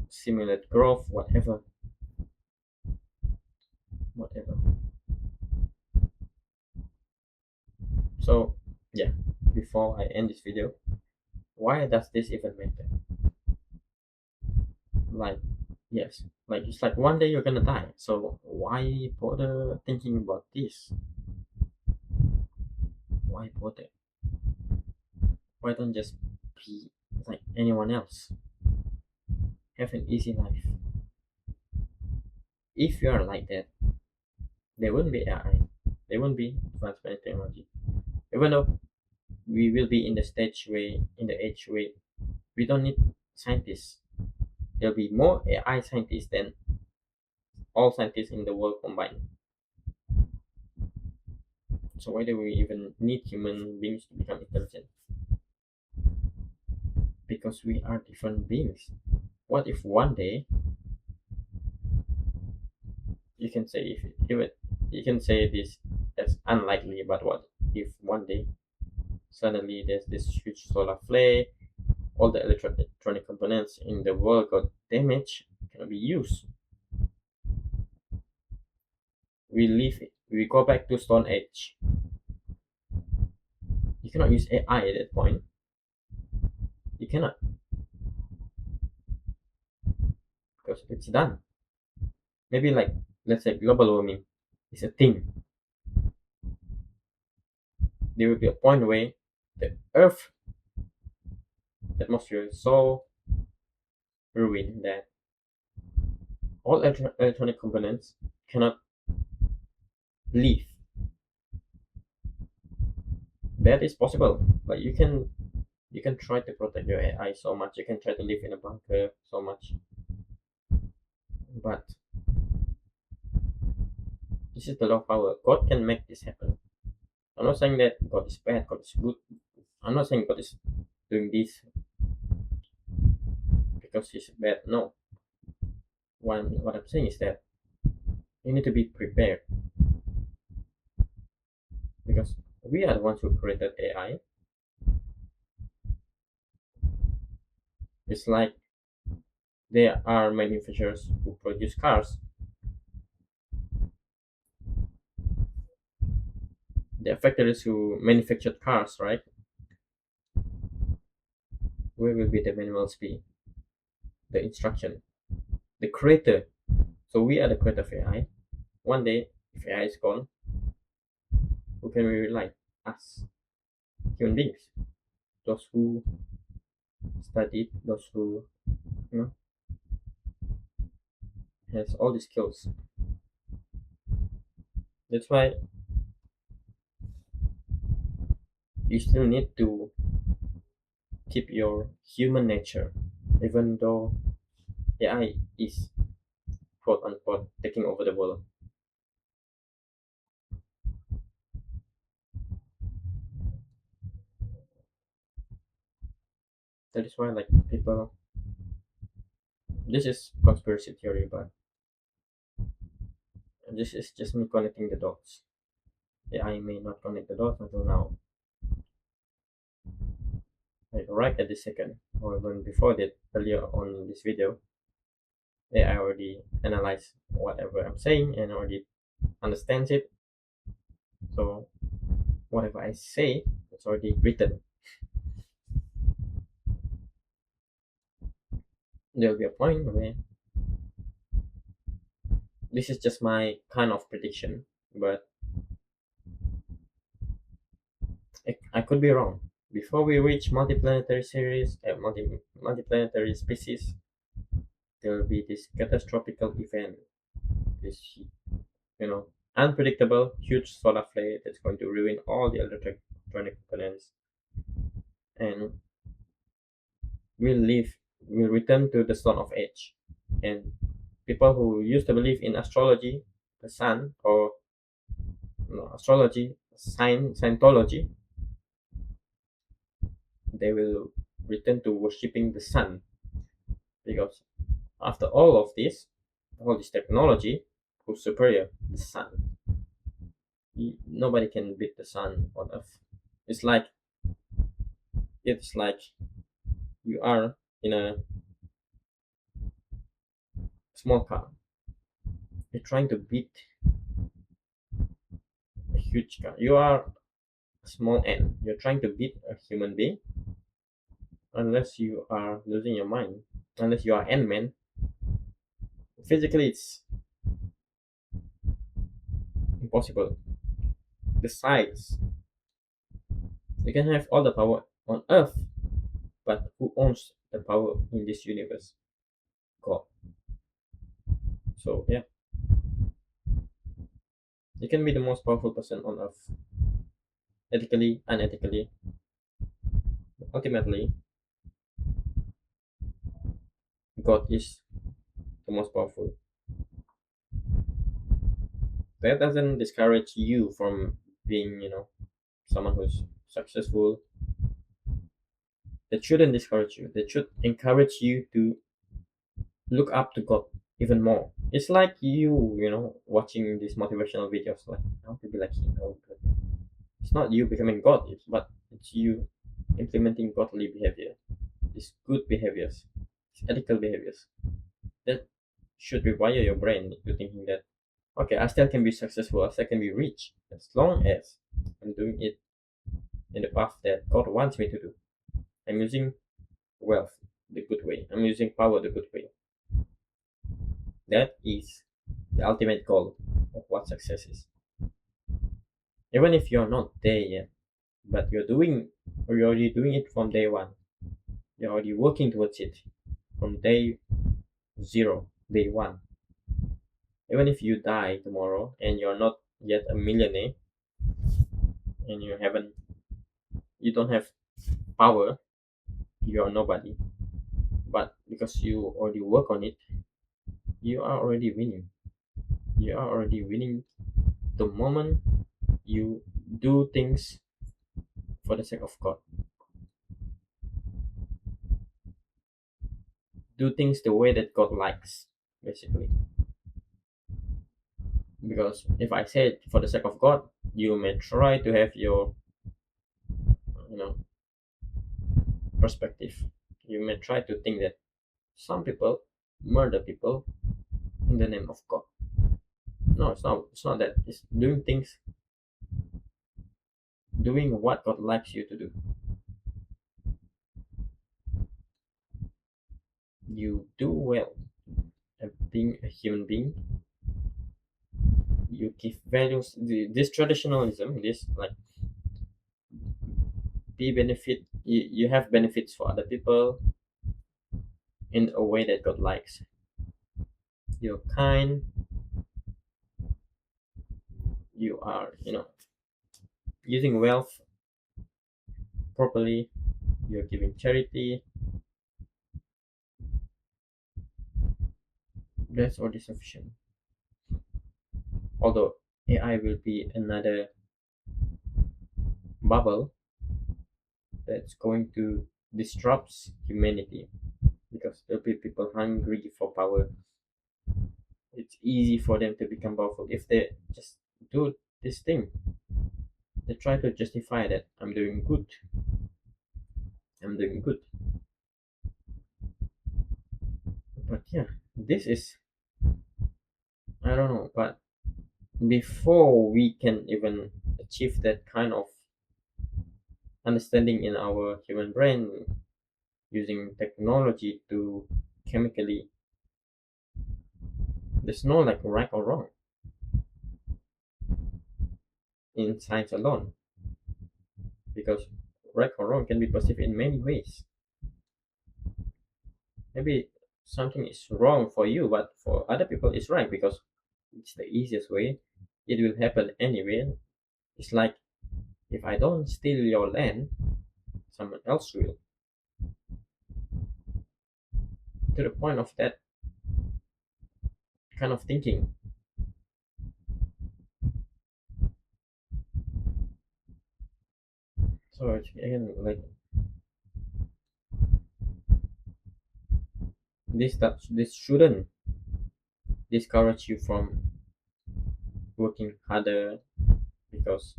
simulate growth, whatever. So, yeah, before I end this video, why does this even matter? Like, yes, like it's like one day you're gonna die. So why bother thinking about this? Why bother? Why don't just be like anyone else? Have an easy life. If you are like that, there wouldn't be AI. There won't be advanced technology. Even though we will be in the age where we don't need scientists. There'll be more AI scientists than all scientists in the world combined. So why do we even need human beings to become intelligent? Because we are different beings. What if one day you can say if you can say this as unlikely, but what if one day suddenly there's this huge solar flare, all the electronic components in the world got damaged, cannot be used. We go back to Stone Age. You cannot use AI at that point. You cannot, because it's done. Maybe like, let's say global warming is a thing. There will be a point where the Earth atmosphere is so ruined that all electronic components cannot live. That is possible, but you can try to protect your AI so much. You can try to live in a bunker so much, but this is the law of power. God can make this happen. I'm not saying that God is bad, God is good. I'm not saying God is doing this because he's bad. No. What I'm saying is that you need to be prepared because we are the ones who created AI. It's like there are manufacturers who produce cars. There are factories who manufacture cars, right? Where will be the manuals be? The instruction. The creator. So we are the creator of AI. One day, if AI is gone, who can we rely? Us, human beings. Those who studied, those who, you know, has all the skills. That's why you still need to keep your human nature, even though AI is quote unquote taking over the world. That is why, like, people, this is conspiracy theory, but this is just me connecting the dots. AI may not connect the dots until now, like right at this second, or even before that, earlier on in this video. AI already analyzed whatever I'm saying and already understands it. So whatever I say, it's already written. There'll be a point where this is just my kind of prediction, but I could be wrong. Before we reach multiplanetary series, multiplanetary species, there will be this catastrophic event, this unpredictable huge solar flare that's going to ruin all the electronic components, and we'll leave, we'll return to the Stone of Age, and people who used to believe in astrology, the sun, or no, astrology, Scientology, they will return to worshipping the sun, because after all this technology, who's superior? The sun. Nobody can beat the sun on Earth. It's like it's like you are in a small car. You're trying to beat a huge car. You are a small ant. You're trying to beat a human being, unless you are losing your mind. Unless you are Ant-Man. Physically, it's impossible. The size. You can have all the power on Earth, but who owns the power in this universe? God. So yeah, you can be the most powerful person on Earth, ethically, unethically. Ultimately, God is the most powerful. That doesn't discourage you from being, someone who's successful. That shouldn't discourage you. That should encourage you to look up to God even more. It's like watching these motivational videos, like how to be like him. It's not you becoming God, but it's you implementing godly behavior. It's good behaviors, it's ethical behaviors. That should rewire your brain into thinking that, okay, I still can be successful, I still can be rich, as long as I'm doing it in the path that God wants me to do. I'm using wealth the good way. I'm using power the good way. That is the ultimate goal of what success is. Even if you're not there yet, but you're already doing it from day one. You're already working towards it from day zero, day one. Even if you die tomorrow and you're not yet a millionaire, and you don't have power, you are nobody. But because you already work on it, you are already winning. You are already winning the moment you do things for the sake of God. Do things the way that God likes, basically. Because if I say it for the sake of God, you may try to have your, you know, perspective. You may try to think that some people murder people in the name of God. No, it's not. It's not that. It's doing what God likes you to do. You do well at being a human being. You give values. This traditionalism, this like be benefit. You have benefits for other people in a way that God likes. you're kind, you are, using wealth properly, you're giving charity, that's already sufficient. Although AI will be another bubble that's going to disrupt humanity because there'll be people hungry for power. It's easy for them to become powerful if they just do this thing. They try to justify that I'm doing good. But yeah, this is, I don't know, but before we can even achieve that kind of understanding in our human brain using technology to chemically, there's no like right or wrong in science alone because right or wrong can be perceived in many ways. Maybe something is wrong for you, but for other people it's right because it's the easiest way. It will happen anyway. It's like if I don't steal your land, someone else will. To the point of that kind of thinking. So it's, again, like this shouldn't discourage you from working harder because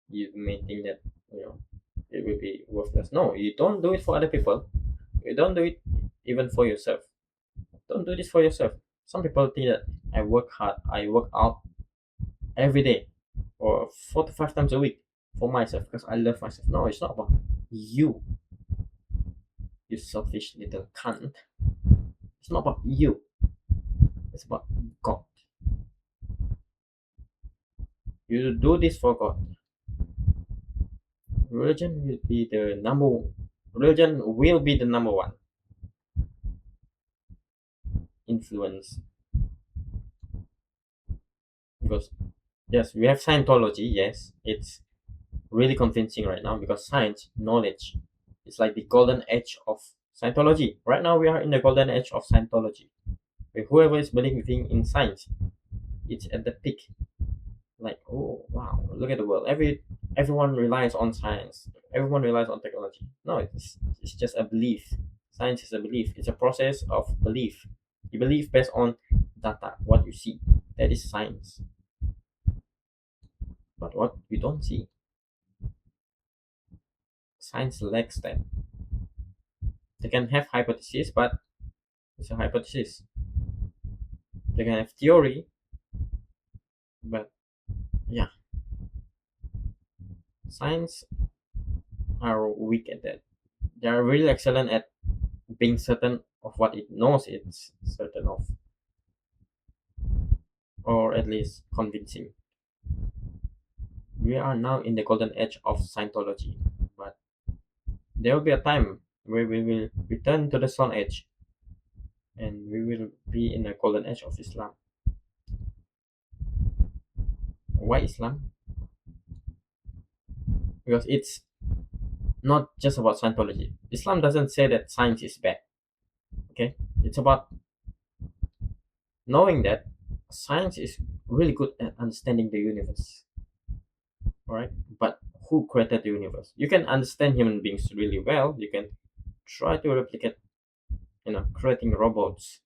you may think that it will be worthless. No, you don't do it for other people. You don't do it even for yourself. Don't do this for yourself. Some people think that I work hard, I work out every day or 4 to 5 times a week for myself because I love myself. No, it's not about you, you selfish little cunt. It's not about you. It's about God. You do this for God. Religion will be the number. Religion will be the number one influence because yes, we have Scientology. Yes, it's really convincing right now because science, knowledge, it's like the golden age of Scientology. Right now, we are in the golden age of Scientology. Where whoever is believing in science, it's at the peak. Like, oh wow, look at the world. Everyone relies on science. Everyone relies on technology. No, it's just a belief. Science is a belief. It's a process of belief. You believe based on data, what you see. That is science. But what you don't see, science lacks that. They can have hypotheses, but it's a hypothesis. They can have theory, but yeah, science are weak at that. They are really excellent at being certain of what it knows it's certain of, or at least convincing. We are now in the golden age of Scientology, but there will be a time where we will return to the Stone Age and we will be in the golden age of Islam. Why Islam? Because it's not just about Scientology. Islam doesn't say that science is bad. Okay? It's about knowing that science is really good at understanding the universe. Alright? But who created the universe? You can understand human beings really well. You can try to replicate, creating robots,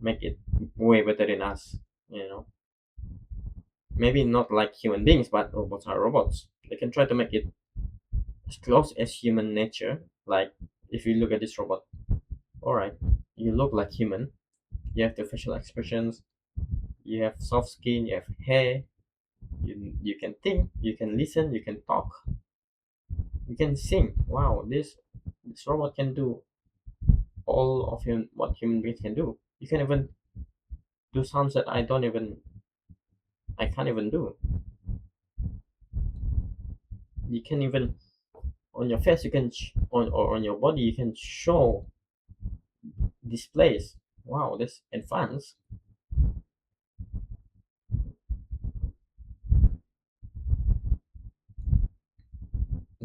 make it way better than us, Maybe not like human beings, but robots are robots. They can try to make it as close as human nature. Like, if you look at this robot, alright, you look like human. You have the facial expressions, you have soft skin, you have hair, you can think, you can listen, you can talk, you can sing. Wow, this robot can do all of what human beings can do. You can even do sounds that I can't even do. You can even on your face you can on your body you can show displays wow, this advanced.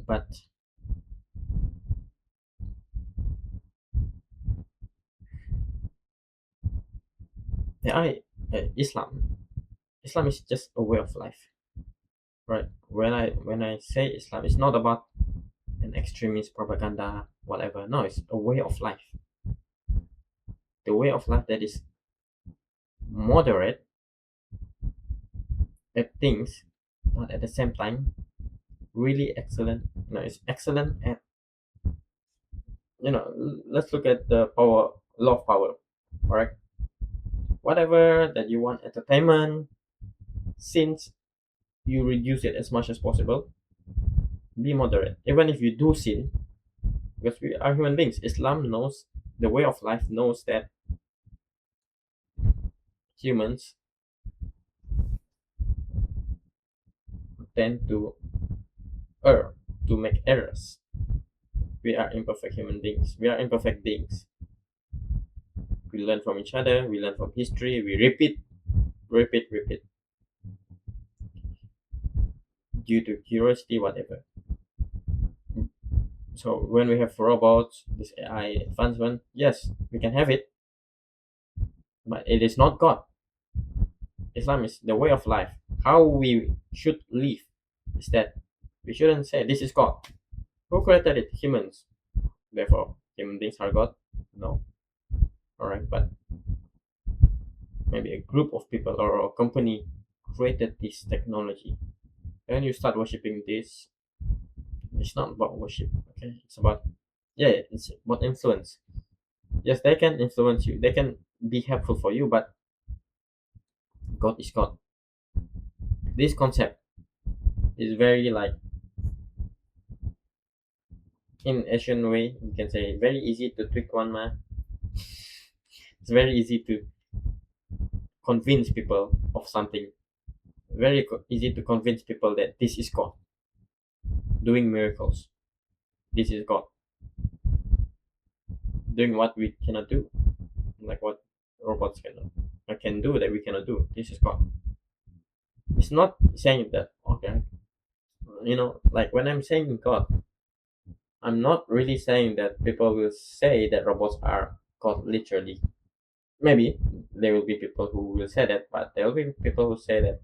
But the Islam is just a way of life, right? When I say Islam, it's not about an extremist propaganda, whatever. No, it's a way of life. The way of life that is moderate at things, but at the same time really excellent. It's excellent at let's look at the power, law of power. All right, whatever that you want entertainment, since you reduce it as much as possible, be moderate. Even if you do sin, because we are human beings, Islam knows, the way of life knows that humans tend to err, to make errors. We are imperfect human beings. We are imperfect beings. We learn from each other. We learn from history. We repeat, repeat, repeat, due to curiosity, whatever. So when we have robots, this AI advancement, yes, we can have it, but it is not God. Islam is the way of life. How we should live is that we shouldn't say this is God. Who created it? Humans. Therefore, human beings are God? No. Alright, but maybe a group of people or a company created this technology. When you start worshipping this, it's not about worship, okay? It's about, yeah, it's about influence. Yes, they can influence you, they can be helpful for you, but God is God. This concept is very like, in Asian way, you can say very easy to trick one man. It's very easy to convince people of something. Very easy to convince people that this is God doing miracles. This is God doing what we cannot do, like what robots can do that we cannot do. This is God. It's not saying that, okay, like when I'm saying God, I'm not really saying that people will say that robots are God literally. Maybe there will be people who will say that, but there will be people who say that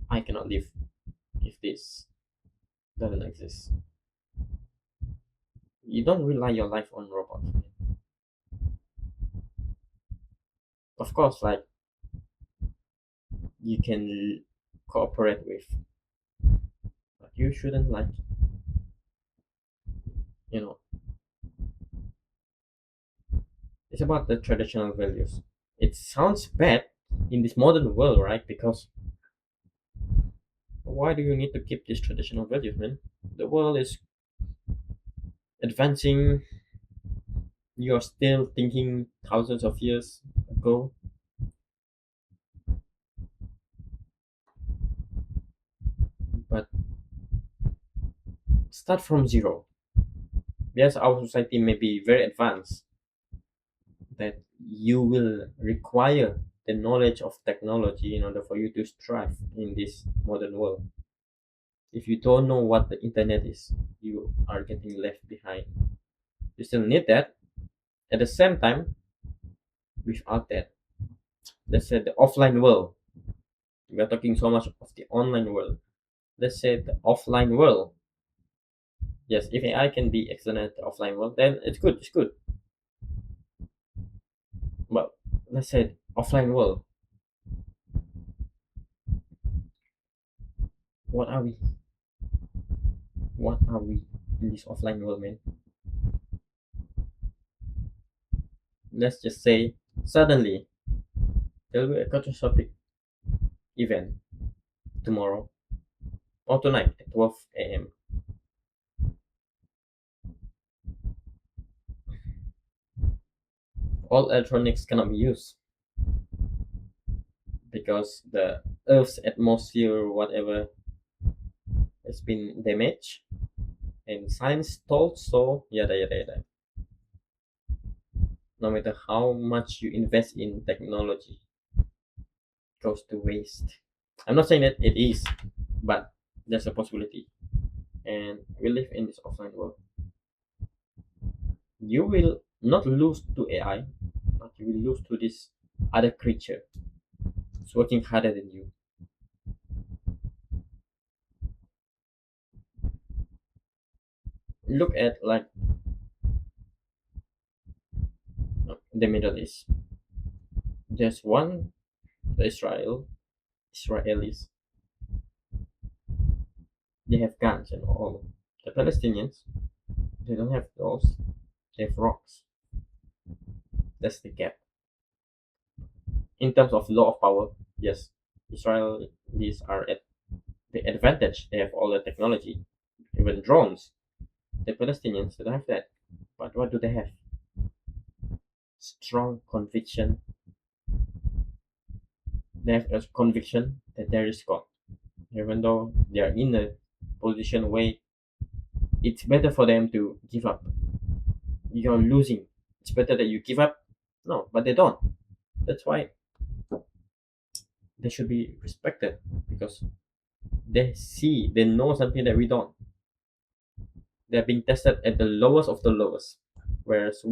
I cannot live if this doesn't exist. You don't rely your life on robots. Of course, like you can cooperate with, but you shouldn't like, you know, it's about the traditional values. It sounds bad in this modern world, right? Because why do you need to keep these traditional values, man? The world is advancing. You're still thinking thousands of years ago. But start from zero. Yes, our society may be very advanced, that you will require the knowledge of technology in order for you to strive in this modern world. If you don't know what the internet is, you are getting left behind. You still need that. At the same time, without that, let's say the offline world, we are talking so much of the online world. Let's say the offline world. Yes, if AI can be excellent at the offline world, then it's good, it's good. But let's say offline world, what are we? What are we in this offline world, man? Let's just say suddenly there will be a catastrophic event tomorrow or tonight at 12 a.m. All electronics cannot be used because the Earth's atmosphere or whatever has been damaged. and science told so, yada yada yada. No matter how much you invest in technology, it goes to waste. I'm not saying that it is, but there's a possibility. And we live in this offline world. You will not lose to AI, but you will lose to this other creature who's working harder than you. Look at like the Middle East. There's one, the Israelis, they have guns and all. The Palestinians, they don't have those. They have rocks. That's the gap. In terms of law of power, yes, Israelis are at the advantage. They have all the technology, even drones. The Palestinians don't have that. But what do they have? Strong conviction. They have a conviction that there is God. Even though they are in a position where it's better for them to give up. You're losing. It's better that you give up. No, but they don't. That's why they should be respected because they know something that we don't. They're being tested at the lowest of the lowest. Whereas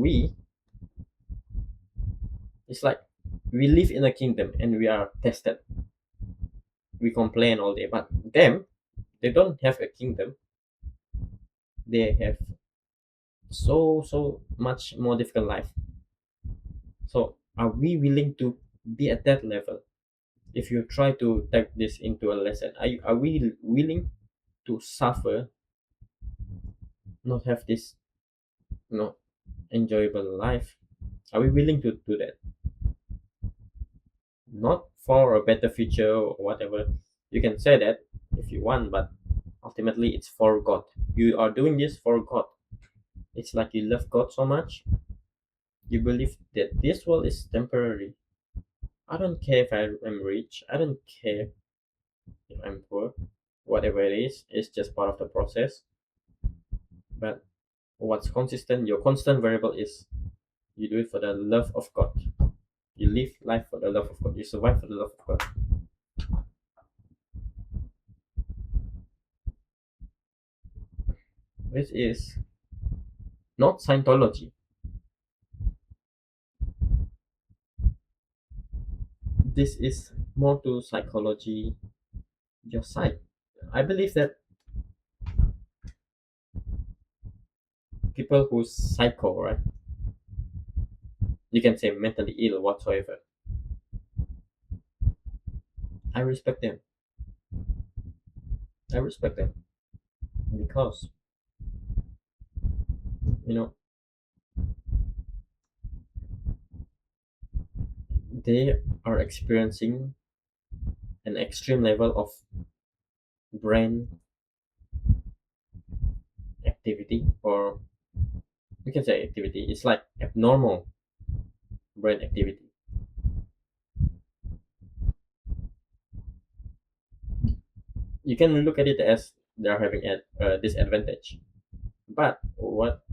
it's like we live in a kingdom and we are tested. We complain all day, but them, they don't have a kingdom. They have so much more difficult life. So are we willing to be at that level? If you try to take this into a lesson, are we willing to suffer, not have this, you know, enjoyable life? Are we willing to do that? Not for a better future or whatever. You can say that if you want, but ultimately it's for God. You are doing this for God. It's like you love God so much, you believe that this world is temporary. I don't care if I am rich, I don't care if I'm poor. Whatever it is, it's just part of the process. But what's consistent, your constant variable is you do it for the love of God. You live life for the love of God. You survive for the love of God. Which is not Scientology. This is more to psychology, your side. I believe that people who's psycho, right? You can say mentally ill whatsoever. I respect them. I respect them because you know they are experiencing an extreme level of brain activity, or you can say activity. It's like abnormal brain activity. You can look at it as they're having a disadvantage, but what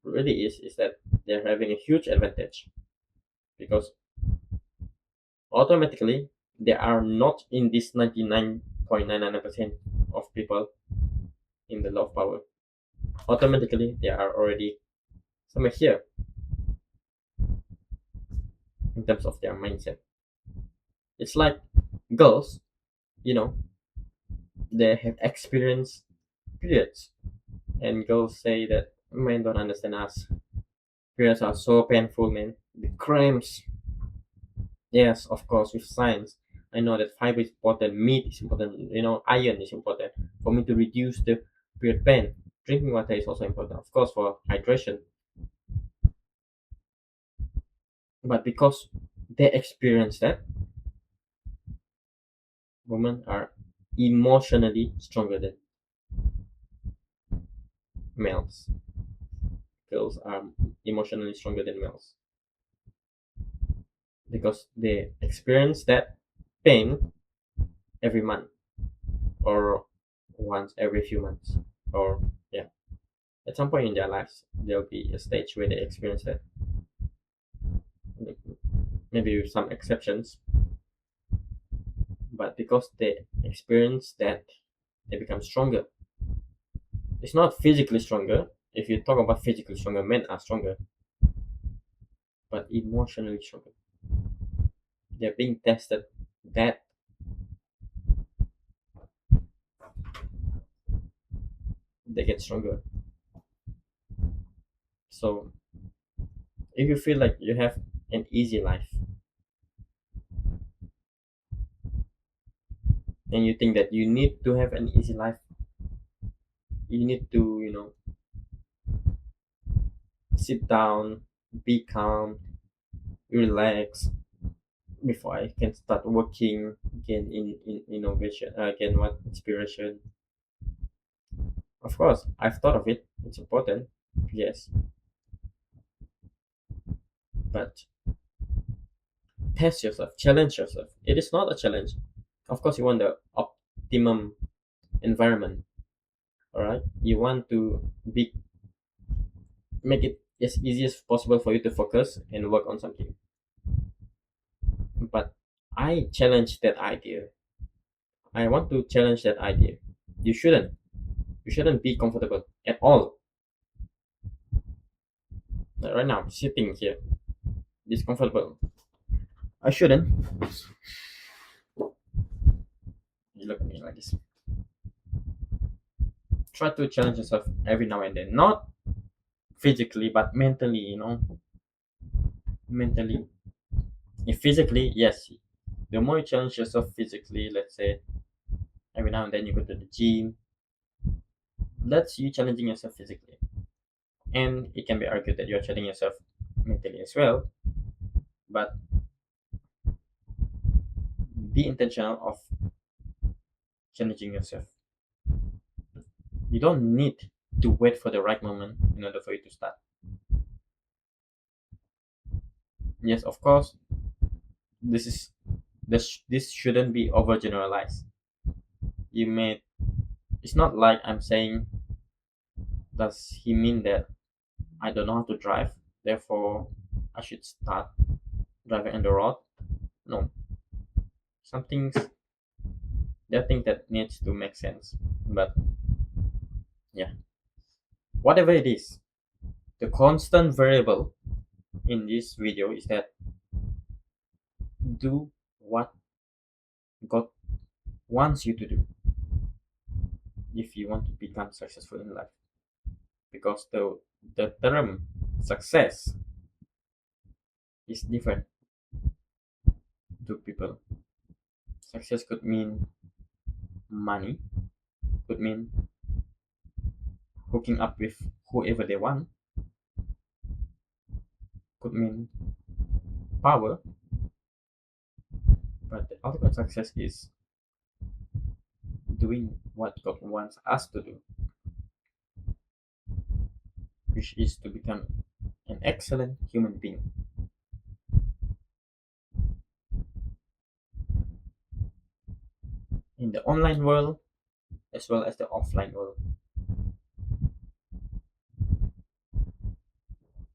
really is that they're having a huge advantage because automatically they are not in this 99.99% of people in the law of power. Automatically they are already somewhere here in terms of their mindset. It's like girls, you know, they have experienced periods, and girls say that men don't understand us. Periods are so painful, man. The cramps. Yes, of course, with science, I know that fiber is important, meat is important, iron is important for me to reduce the period pain. Drinking water is also important, of course, for hydration. But because they experience that, women are emotionally stronger than males. Girls are emotionally stronger than males because they experience that pain every month or once every few months or yeah. At some point in their lives, there'll be a stage where they experience that. Maybe with some exceptions, but because they experience that, they become stronger. It's not physically stronger. If you talk about physically stronger, men are stronger, but emotionally stronger. They're being tested that they get stronger. So if you feel like you have an easy life and you think that you need to have an easy life, you need to, sit down, be calm, relax before I can start working again in innovation, again what inspiration. Of course, I've thought of it. It's important, yes, but test yourself, challenge yourself. It is not a challenge. Of course, you want the optimum environment. All right, you want to be make it as easy as possible for you to focus and work on something. But I challenge that idea. I want to challenge that idea. You shouldn't. You shouldn't be comfortable at all. Like right now, I'm sitting here, discomfortable. I shouldn't. You look at me like this. Try to challenge yourself every now and then. Not physically, but mentally, Mentally. If physically, yes. The more you challenge yourself physically, let's say every now and then you go to the gym, that's you challenging yourself physically. And it can be argued that you're challenging yourself mentally as well, but be intentional of challenging yourself. You don't need to wait for the right moment in order for you to start. Yes, of course, this is this shouldn't be overgeneralized. You may It's not like I'm saying, does he mean that I don't know how to drive, therefore I should start driving on the road? No. Some things There are things that needs to make sense. But yeah. Whatever it is, the constant variable in this video is that do what God wants you to do if you want to become successful in life. Because the term success is different to people. Success could mean money, could mean hooking up with whoever they want, could mean power, but the ultimate success is doing what God wants us to do, which is to become an excellent human being. In the online world as well as the offline world.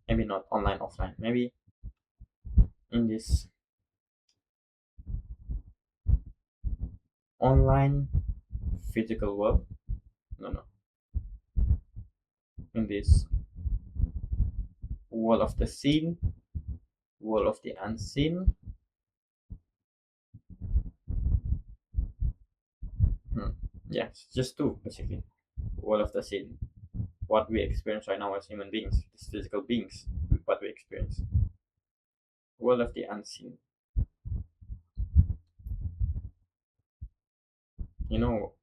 Maybe not online, offline. Maybe in this online physical world. No, no. In this world of the seen, world of the unseen. Yeah, it's just two basically. World of the seen. What we experience right now as human beings, as physical beings, what we experience. World of the unseen. You know,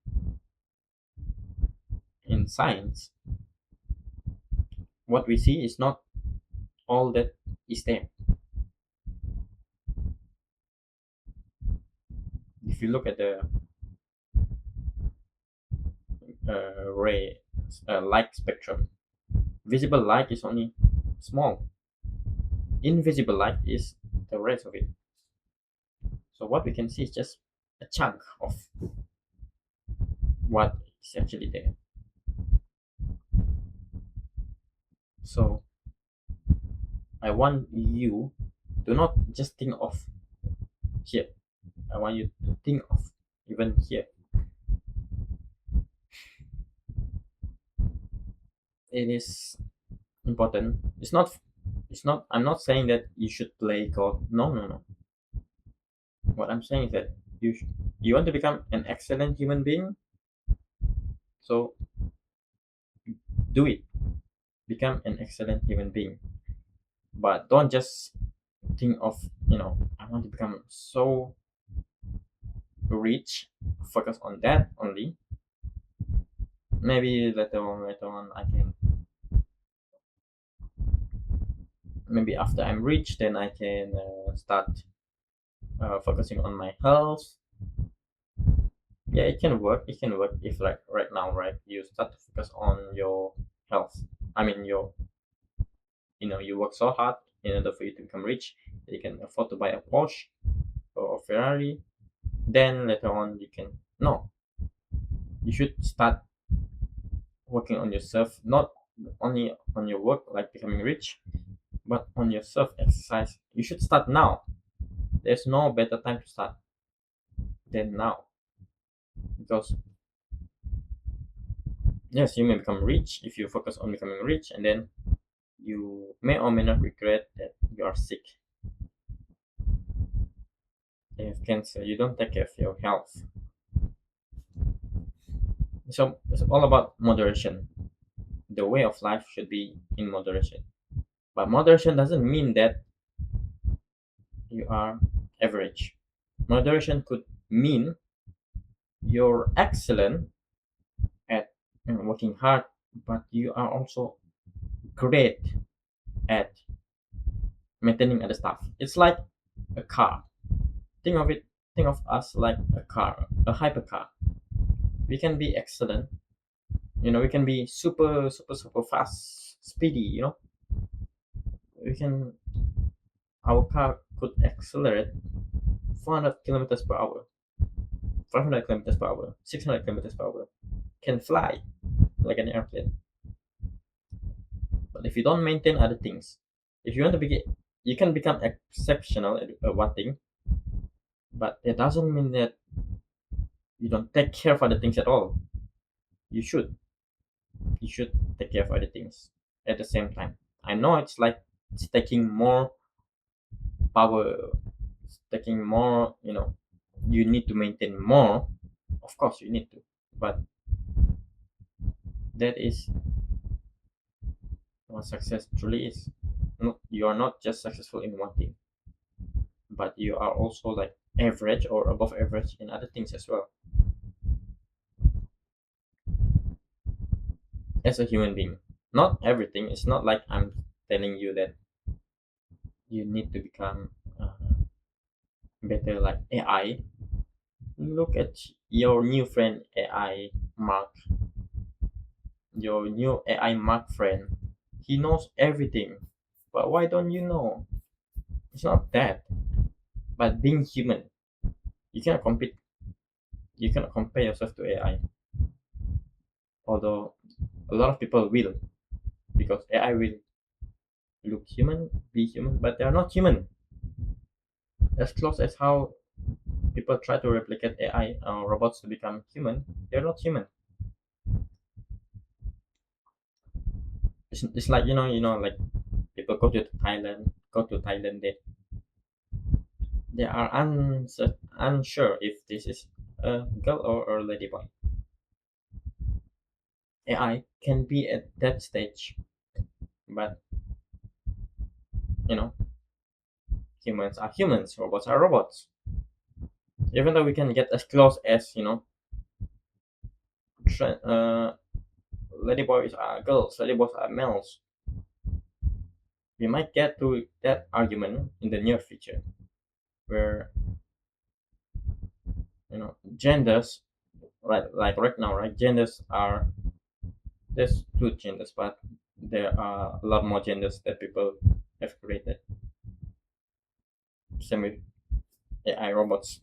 in science, what we see is not all that is there. If you look at the ray light spectrum, visible light is only small. Invisible light is the rest of it. So what we can see is just a chunk of what is actually there. So I want you to not just think of here. I want you to think of even here. It is important. It's not I'm not saying that you should play God. No, no, no. What I'm saying is that you want to become an excellent human being, so do it. Become an excellent human being. But don't just think of, I want to become so rich, focus on that only. Maybe later on I can, maybe after I'm rich, then I can start focusing on my health. Yeah, it can work if, like, right now, right, you start to focus on your health. I mean, you work so hard in order for you to become rich that you can afford to buy a Porsche or a Ferrari. Then later on you can, no, you should start working on yourself, not only on your work, like becoming rich, but on yourself. Exercise, you should start now. There's no better time to start than now, because yes, you may become rich if you focus on becoming rich, and then you may or may not regret that you are sick. You have cancer, you don't take care of your health. So it's all about moderation. The way of life should be in moderation. But moderation doesn't mean that you are average. Moderation could mean you're excellent at working hard, but you are also great at maintaining other stuff. It's like a car. Think of it. Think of us like a car, a hypercar. We can be excellent. We can be super, super, super fast, speedy. We can. Our car could accelerate 400 kilometers per hour, 500 kilometers per hour, 600 kilometers per hour. Can fly like an airplane. But if you don't maintain other things, if you want to be, you can become exceptional at one thing, but it doesn't mean that you don't take care of other things at all. You should. You should take care of other things at the same time. I know it's like it's taking more power, it's taking more. You need to maintain more. Of course, you need to, but that is what success truly is. Not, you are not just successful in one thing, but you are also like average or above average in other things as well. As a human being, not everything. It's not like I'm telling you that you need to become better like AI. Look at your new friend AI Mark. Your new AI Mark friend. He knows everything. But why don't you know? It's not that. But being human, you cannot compete. You cannot compare yourself to AI. Although a lot of people will, because AI will look human, be human, but they are not human. As close as how people try to replicate AI robots to become human, they're not human. It's like, like people go to Thailand, they are unsure if this is a girl or a lady boy. AI can be at that stage, but you know humans are humans, robots are robots. Even though we can get as close as, tra- uh, lady boys are girls, lady boys are males, we might get to that argument in the near future, where genders, right, like right now, right, genders are, there's two genders, but there are a lot more genders that people have created. Same with AI robots.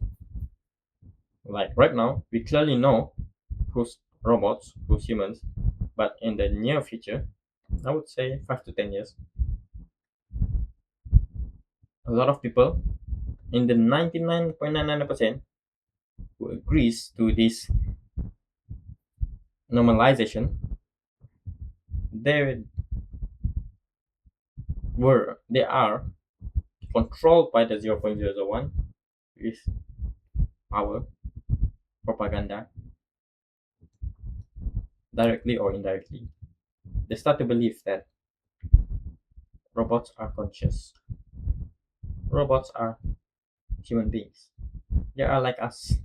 Like right now, we clearly know who's robots, who's humans, but in the near future, I would say 5 to 10 years. A lot of people in the 99.99% who agrees to this normalization, they they are controlled by the 0.001 with power, propaganda, directly or indirectly. They start to believe that robots are conscious. Robots are human beings. They are like us.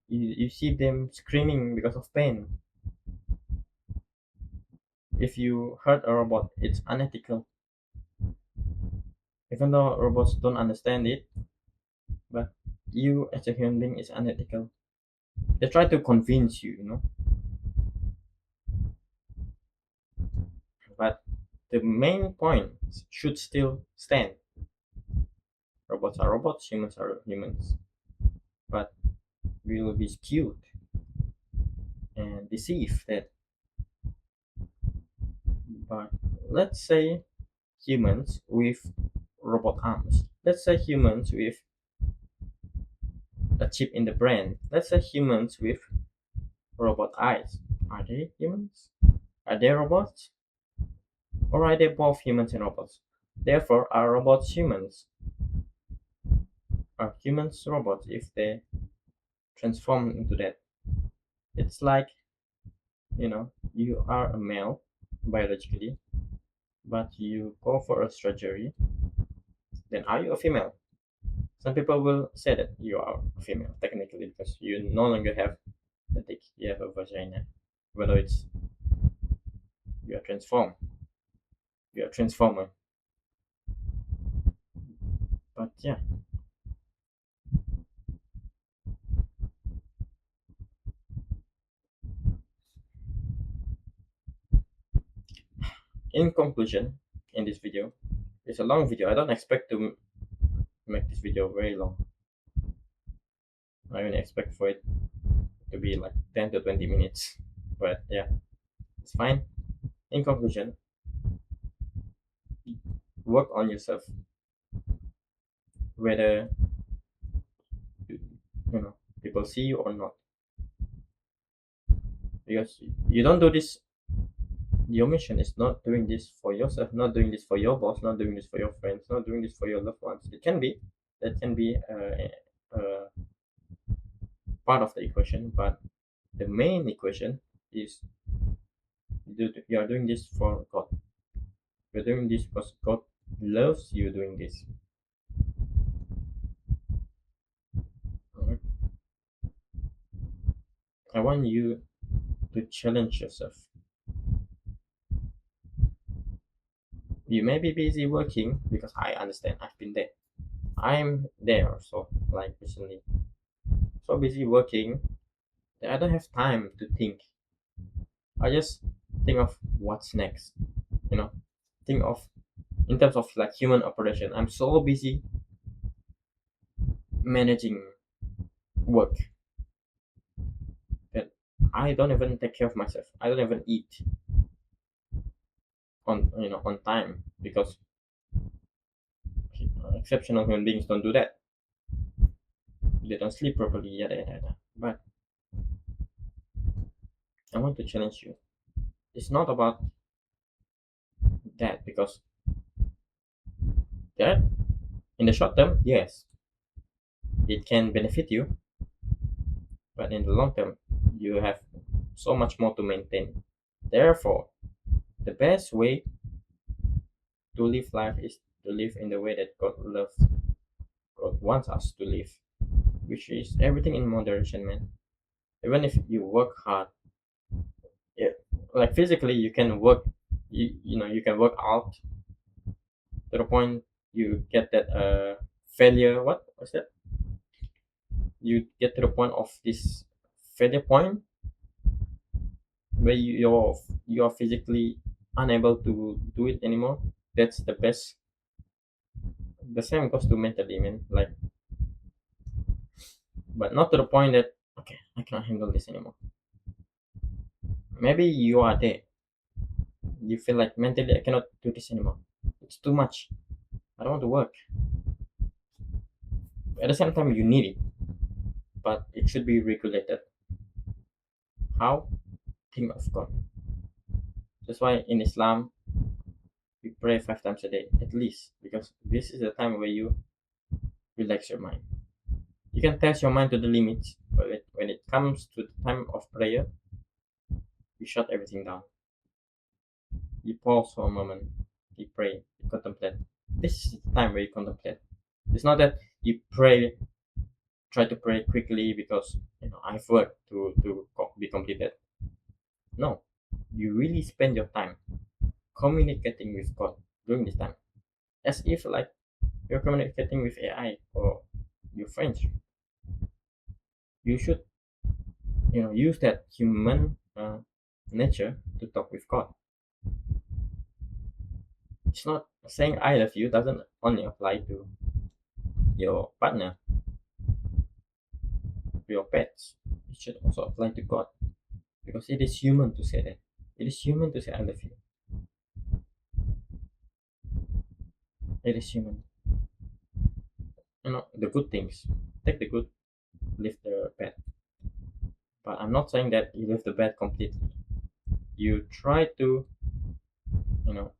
You see them screaming because of pain. If you hurt a robot, it's unethical. Even though robots don't understand it, but you as a human being is unethical. They try to convince you, but the main point should still stand. Robots are robots, humans are humans. But we will be skewed and deceived that, but let's say humans with robot arms. Let's say humans with a chip in the brain. Let's say humans with robot eyes. Are they humans? Are they robots? Or are they both humans and robots? Therefore, are robots humans? Are humans robots if they transform into that? It's like, you are a male biologically, but you go for a surgery, then are you a female? Some people will say that you are a female technically because you no longer have a dick, you have a vagina. Whether it's you are transformed, you are a transformer. But yeah, in conclusion, in this video, it's a long video. I don't expect to make this video very long. I only expect for it to be like 10 to 20 minutes. But yeah, it's fine. In conclusion, work on yourself. Whether people see you or not. Because you don't do this, your mission is not doing this for yourself, not doing this for your boss, not doing this for your friends, not doing this for your loved ones. That can be part of the equation, but the main equation is you are doing this for God. You're doing this because God loves you doing this. Alright? I want you to challenge yourself. You may be busy working because I understand. I've been there. I'm there also, like recently. So busy working that I don't have time to think. I just think of what's next. You know, think of in terms of like human operation. I'm so busy managing work that I don't even take care of myself. I don't even eat on time because exceptional human beings don't do that. They don't sleep properly, yada yada yada. But I want to challenge you. It's not about that because that in the short term, yes, it can benefit you, but in the long term, you have so much more to maintain. Therefore, the best way to live life is to live in the way that God wants us to live, which is everything in moderation, man. Even if you work hard, yeah, like physically, you can work, you can work out to the point you get that failure. What was that? You get to the point of this failure point where you're physically unable to do it anymore. That's the best. The same goes to mentally, man. Like, but not to the point that okay, I cannot handle this anymore. Maybe you are there. You feel like mentally I cannot do this anymore. It's too much. I don't want to work. At the same time, you need it, but it should be regulated. How? Think of God. That's why in Islam we pray 5 times a day at least, because this is the time where you relax your mind. You can test your mind to the limits, but when it comes to the time of prayer, you shut everything down. You pause for a moment, you pray, you contemplate. This is the time where you contemplate. It's not that you pray, try to pray quickly because I've worked to be completed. No, you really spend your time communicating with God during this time, as if like you're communicating with AI or your friends. You should use that human nature to talk with God. It's not saying I love you doesn't only apply to your partner, to your pets. It should also apply to God, because it is human to say that. It is human to say I love you. It is human. The good things. Take the good, leave the bad. But I'm not saying that you leave the bad completely. You try to, you know,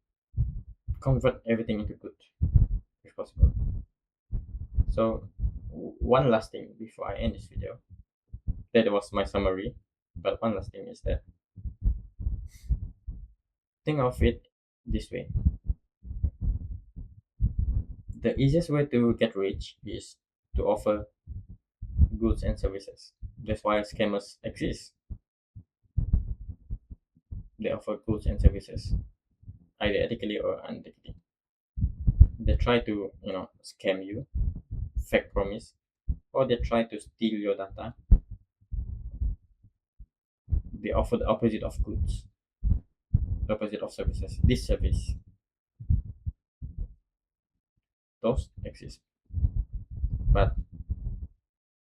convert everything into good if possible. So, one last thing before I end this video. That was my summary. But one last thing is that think of it this way. The easiest way to get rich is to offer goods and services. That's why scammers exist. They offer goods and services, either ethically or unethically. They try to, scam you, fake promise, or they try to steal your data. They offer the opposite of goods, the opposite of services. This service, those exist. But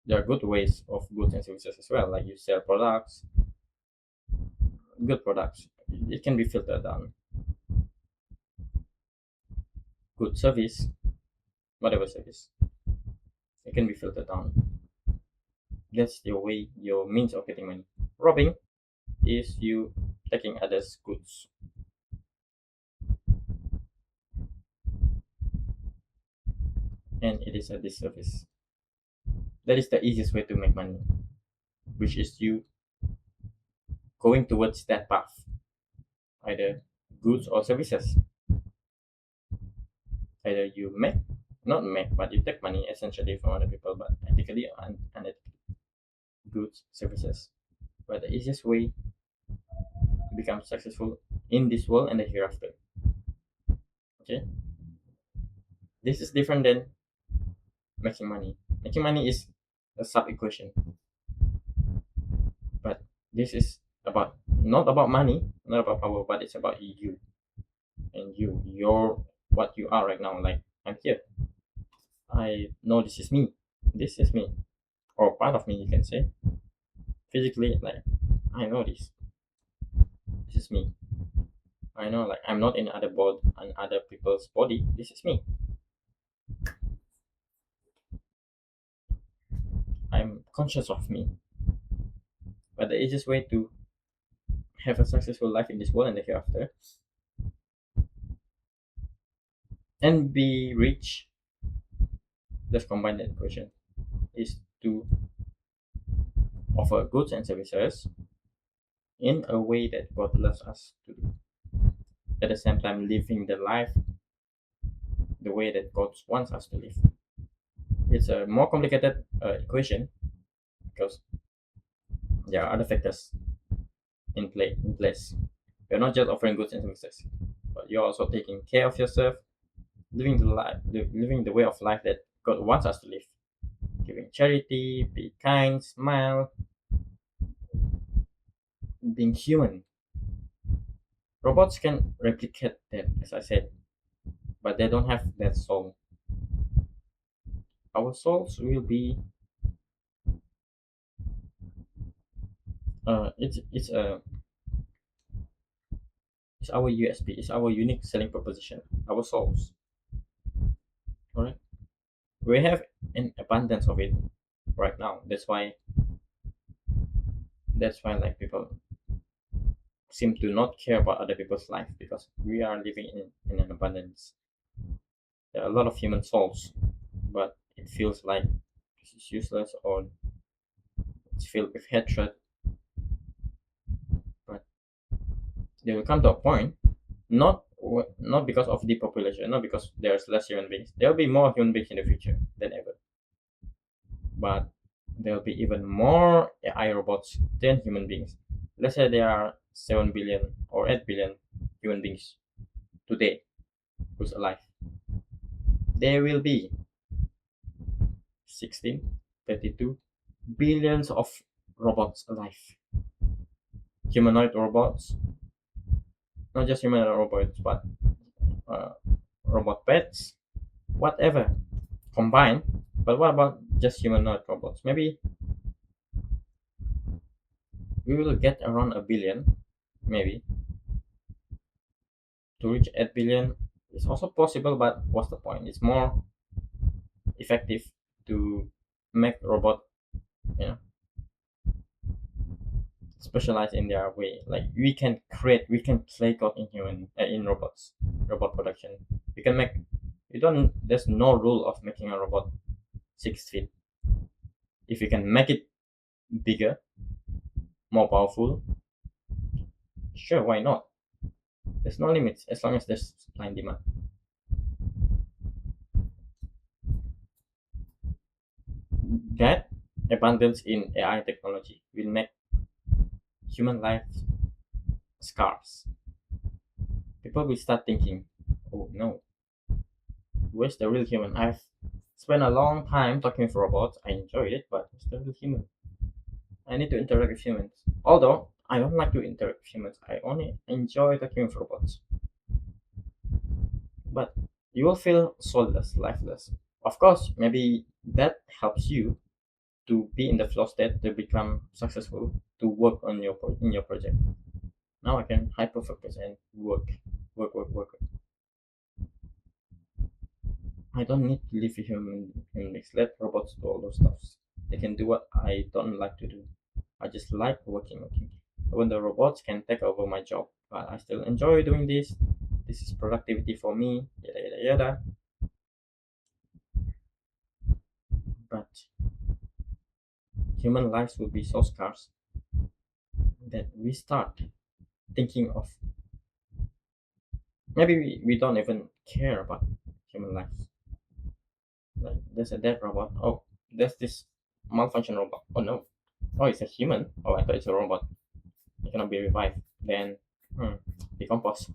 there are good ways of goods and services as well, like you sell products, good products. It can be filtered down. Good service, whatever service, it can be filtered down. That's your way, your means of getting money. Robbing is you taking others' goods. And it is a disservice. That is the easiest way to make money, which is you going towards that path, either goods or services. Either you not make, but you take money essentially from other people, but ethically or unethically. Goods, services. But the easiest way to become successful in this world and the hereafter. Okay? This is different than making money. Making money is a sub equation. But this is not about money, not about power, but it's about you. And you're what you are right now. Like, I'm here. I know this is me. This is me. Or part of me, you can say. Physically, like, I know this. This is me. I know, like, I'm not in other people's body. This is me. I'm conscious of me. But the easiest way to have a successful life in this world and the hereafter and be rich, just combine that equation, is to offer goods and services in a way that God loves us to do. At the same time, living the life the way that God wants us to live. It's a more complicated equation because there are other factors in place. You're not just offering goods and services, but you're also taking care of yourself, living the way of life that God wants us to live. Giving charity, be kind, smile, being human. Robots can replicate that, as I said, but they don't have that soul. Our souls will be. It's our USP. It's our unique selling proposition. Our souls. Alright. We have an abundance of it right now. That's why like people seem to not care about other people's life because we are living in an abundance. There are a lot of human souls, but it feels like it's useless or it's filled with hatred. But they will come to a point, not because of depopulation, not because there's less human beings. There will be more human beings in the future than ever, but there will be even more AI robots than human beings. Let's say there are 7 billion or 8 billion human beings today who's alive. There will be 16, 32 billions of robots alive. Humanoid robots, not just humanoid robots, but uh, robot pets, whatever combined. But what about just humanoid robots? Maybe we will get around a billion, maybe. To reach 8 billion is also possible, but what's the point? It's more effective to make robot, you know, specialize in their way. Like we can play code in in robots, robot production. We can make. You don't. There's no rule of making a robot 6 feet. If you can make it bigger, more powerful, sure, why not? There's no limits as long as there's supply and demand. That abundance in AI technology will make human life scarce. People will start thinking, oh no, where's the real human? I've spent a long time talking with robots. I enjoyed it, but where's the real human? I need to interact with humans. Although I don't like to interact with humans, I only enjoy talking with robots. But you will feel soulless, lifeless. Of course, maybe that helps you to be in the flow state to become successful to work on in your project. Now I can hyper focus and work. I don't need to live with human beings. Let robots do all those stuffs. They can do what I don't like to do. I just like working. When the robots can take over my job, but I still enjoy doing this. This is productivity for me. Yada yada yada. But human lives will be so scarce that we start thinking of maybe we don't even care about human lives. Like there's a dead robot. Oh, there's this malfunction robot. Oh no. Oh, it's a human. Oh, I thought it's a robot. It cannot be revived. Then decompose.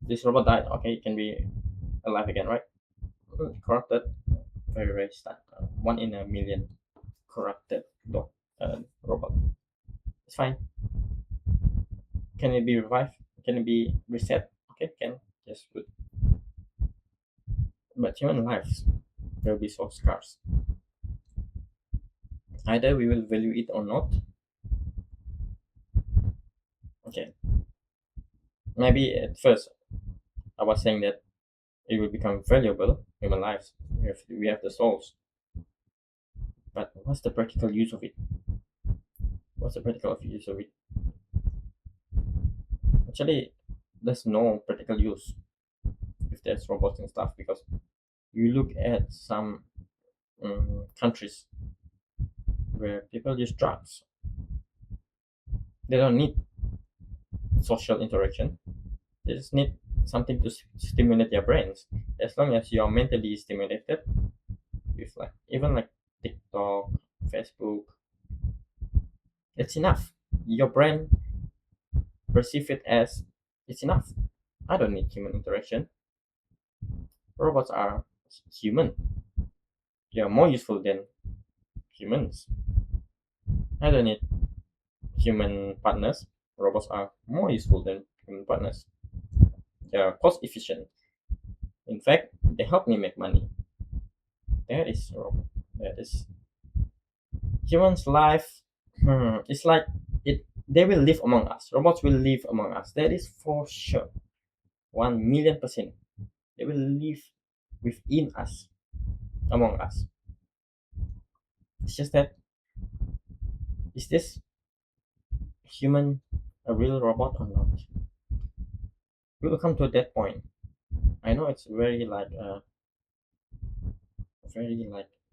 This robot died. Okay, it can be alive again, right? Corrupted. Very sad. One in a million corrupted dog robot. It's fine. Can it be revived? Can it be reset? Okay, can. Yes, good. But human lives will be so scarce. Either we will value it or not. Okay. Maybe at first I was saying that it will become valuable, human lives. We have the souls. But what's the practical use of it? What's the practical use of it? Actually, there's no practical use if there's robots and stuff because you look at some countries where people use drugs. They don't need social interaction. They just need something to stimulate their brains. As long as you're mentally stimulated with like even like TikTok, Facebook, it's enough. Your brain perceive it as it's enough. I don't need human interaction. Robots are human. They are more useful than humans. I don't need human partners. Robots are more useful than human partners. They are cost efficient. In fact, they help me make money. That is robot. That is human's life. It's like it They will live among us. Robots will live among us. That is for sure. 1,000,000%. They will live within us, among us. It's just that, is this human a real robot or not? We will come to that point. I know it's very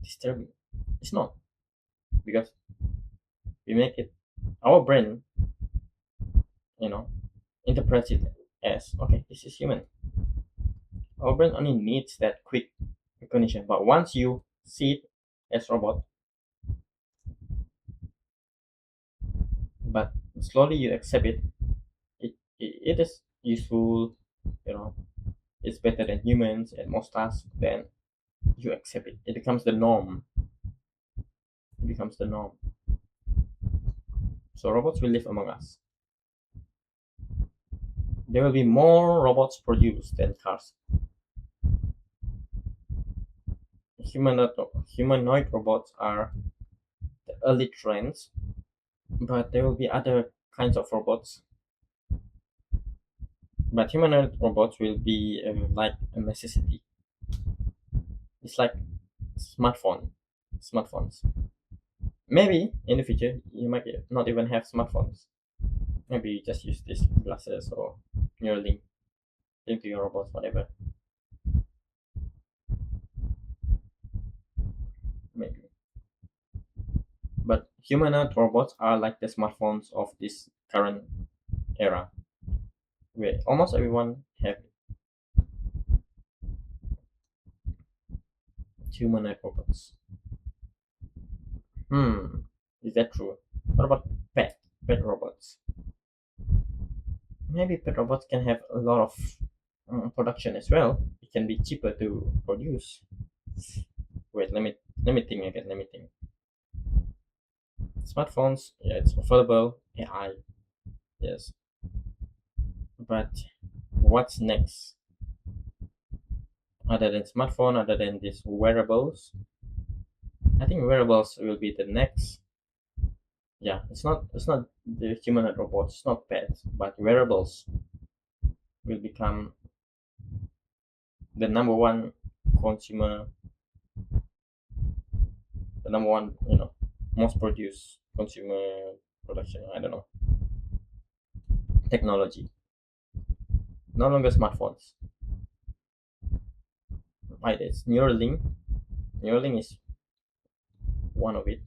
disturbing. It's not, because we make it, our brain, you know, interprets it as, okay, this is human. Our brain only needs that quick recognition. But once you see it as robot, but slowly you accept it, it is useful, you know, it's better than humans at most tasks, then you accept it. It becomes the norm. It becomes the norm. So robots will live among us. There will be more robots produced than cars. Humanoid robots are the early trends, but there will be other kinds of robots. But humanoid robots will be like a necessity. It's like smartphones. Maybe in the future you might not even have smartphones. Maybe you just use these glasses or Neuralink, link to your robots, whatever. Maybe. But humanoid robots are like the smartphones of this current era, where almost everyone have humanoid robots. Is that true? What about pet robots? Maybe pet robots can have a lot of production as well. It can be cheaper to produce. Wait, let me think again. Let me think. Smartphones, yeah, it's affordable. AI, yes. But what's next? Other than smartphone, other than these wearables, I think wearables will be the next. Yeah, it's not the humanoid robots, it's not pets, but wearables will become the number one consumer, the number one, most produced consumer production. I don't know, technology. No longer smartphones. Right, it's Neuralink. Neuralink is one of it.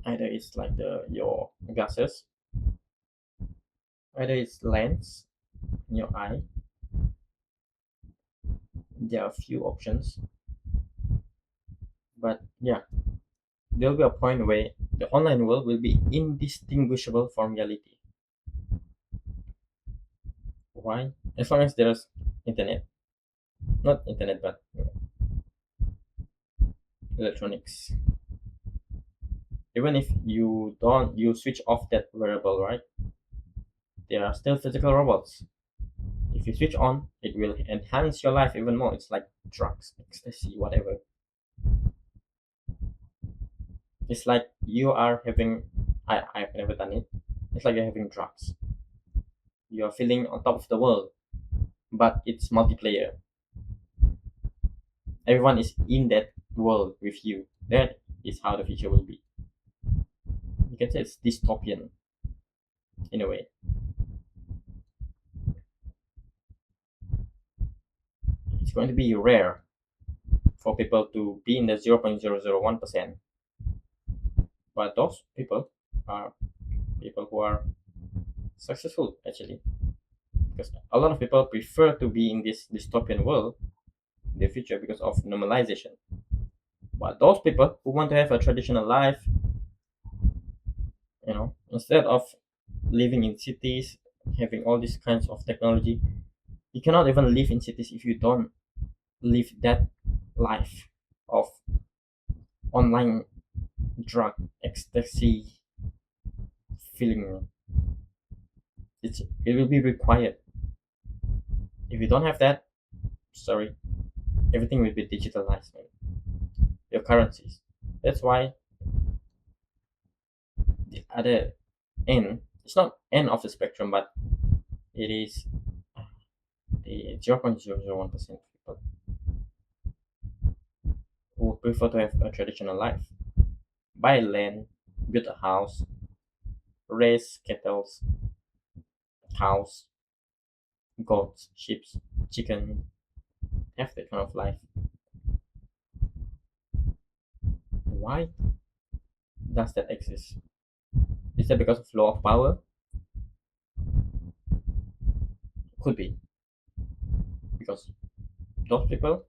Either it's like your glasses, either it's lens in your eye. There are a few options, but yeah, there'll be a point where the online world will be indistinguishable from reality. Why? As long as there's internet, not internet, but electronics. Even if you switch off that wearable, right? There are still physical robots. If you switch on, it will enhance your life even more. It's like drugs, ecstasy, whatever. It's like you are having. I've never done it. It's like you're having drugs. You're feeling on top of the world, but it's multiplayer. Everyone is in that world with you. That is how the future will be. You can say it's dystopian in a way. It's going to be rare for people to be in the 0.001%. But those people are people who are successful, actually. Because a lot of people prefer to be in this dystopian world in the future because of normalization. But those people who want to have a traditional life, instead of living in cities, having all these kinds of technology, you cannot even live in cities if you don't live that life of online drug ecstasy feeling. It will be required. If you don't have that, sorry, everything will be digitalized, man. Your currencies. That's why at the end, it's not end of the spectrum, but it is the 0.001% people who prefer to have a traditional life, buy land, build a house, raise cattle, cows, goats, sheep, chicken, have that kind of life. Why does that exist? Is that because of law of power? Could be, because those people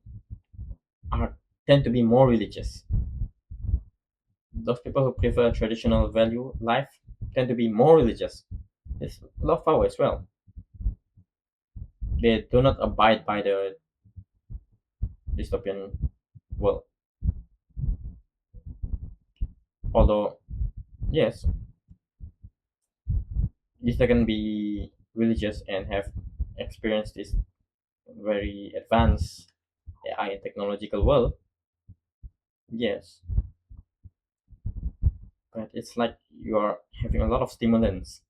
are tend to be more religious. Those people who prefer traditional value life tend to be more religious. It's law of power as well. They do not abide by the dystopian world. Although, yes, if they can be religious and have experienced this very advanced AI and technological world, yes, but it's like you are having a lot of stimulants,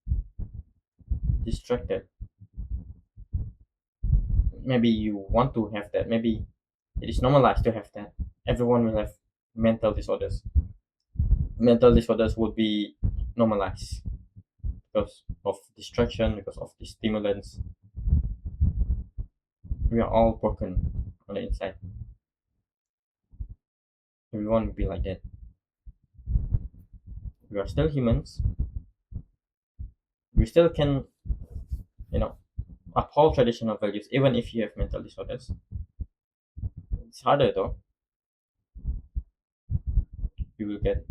distracted. Maybe you want to have that. Maybe it is normalized to have that. Everyone will have mental disorders. Mental disorders would be normalized because of distraction, because of the stimulants. We are all broken on the inside. Everyone will be like that. We are still humans. We still can, you know, uphold traditional values even if you have mental disorders. It's harder though. You will get,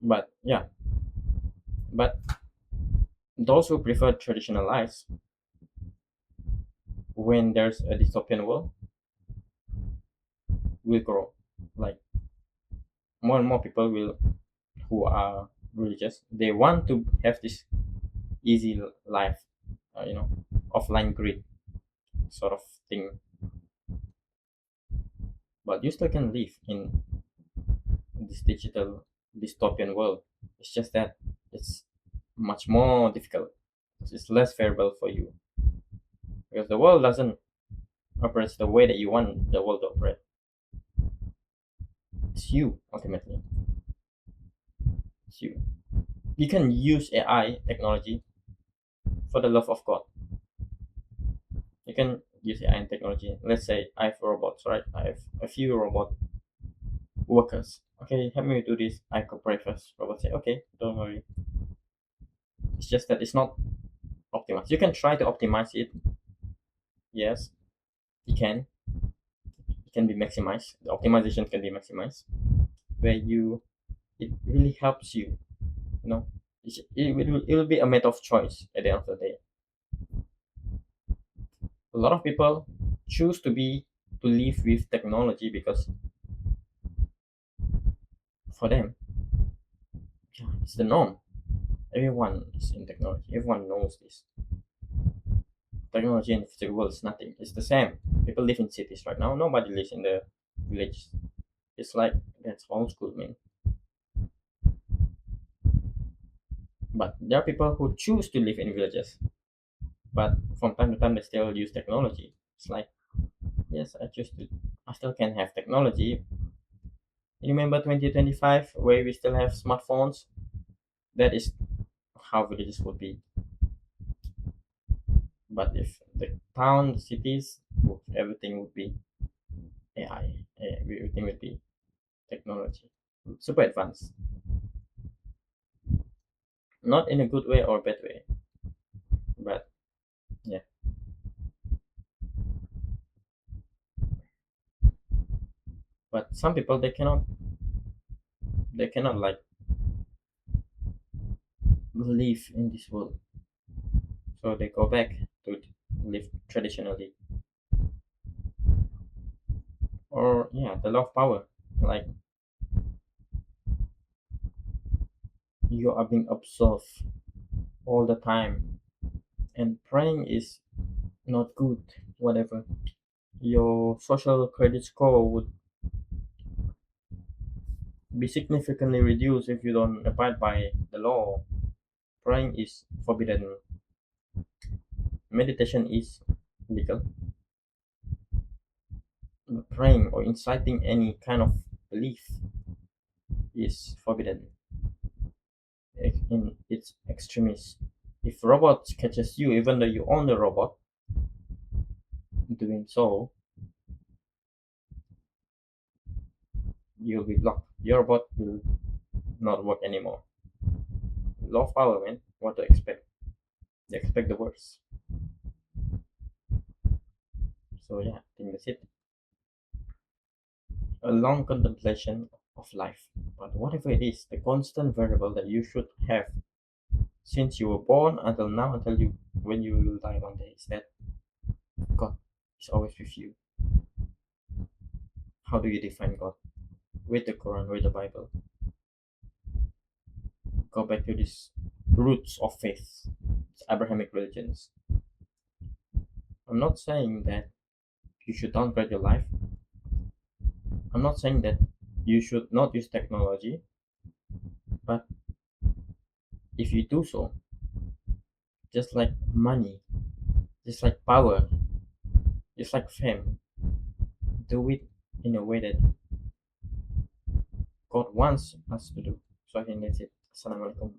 but yeah, but those who prefer traditional lives, when there's a dystopian world, will grow. Like more and more people will who are religious. They want to have this easy life, you know, offline grid sort of thing. But you still can live in this digital dystopian world. It's just that it's much more difficult. It's less favorable for you because the world doesn't operate the way that you want the world to operate. It's you ultimately. It's you. You can use AI technology for the love of God. You can use AI and technology. Let's say I have robots, right? I have a few robot workers. Okay, help me do this. I cook breakfast. Robot say, okay, don't worry. It's just that it's not optimized. You can try to optimize it. Yes, you can. It can be maximized. The optimization can be maximized, where you it really helps you. You know, it will be a matter of choice at the end of the day. A lot of people choose to live with technology because for them, yeah, it's the norm. Everyone is in technology. Everyone knows this. Technology in the physical world is nothing. It's the same. People live in cities right now. Nobody lives in the village. It's like that's old school, man. But there are people who choose to live in villages. But from time to time, they still use technology. It's like, yes, I choose to. I still can have technology. You remember 2025, where we still have smartphones? That is how villages would be. But if the town, the cities, everything would be AI. Everything would be technology. Super advanced. Not in a good way or bad way, but yeah. But some people they cannot like live in this world, so they go back to live traditionally. Or yeah, the law of power, like you are being observed all the time, and praying is not good. Whatever your social credit score be significantly reduced if you don't abide by the law. Praying is forbidden. Meditation is legal. Praying or inciting any kind of belief is forbidden in its extremis. If robots catches you, even though you own the robot, doing so, you'll be blocked. Your robot will not work anymore. Law of power, man. What to expect? They expect the worst. So yeah, I think that's it. A long contemplation of life. But whatever it is, the constant variable that you should have since you were born until now, until you when you will die one day, is that God is always with you. How do you define God? With the Quran, with the Bible. Go back to these roots of faith, Abrahamic religions. I'm not saying that you should downgrade your life. I'm not saying that you should not use technology, but if you do so, just like money, just like power, just like fame, do it in a way that God wants us to do. So I think that's it. Assalamualaikum.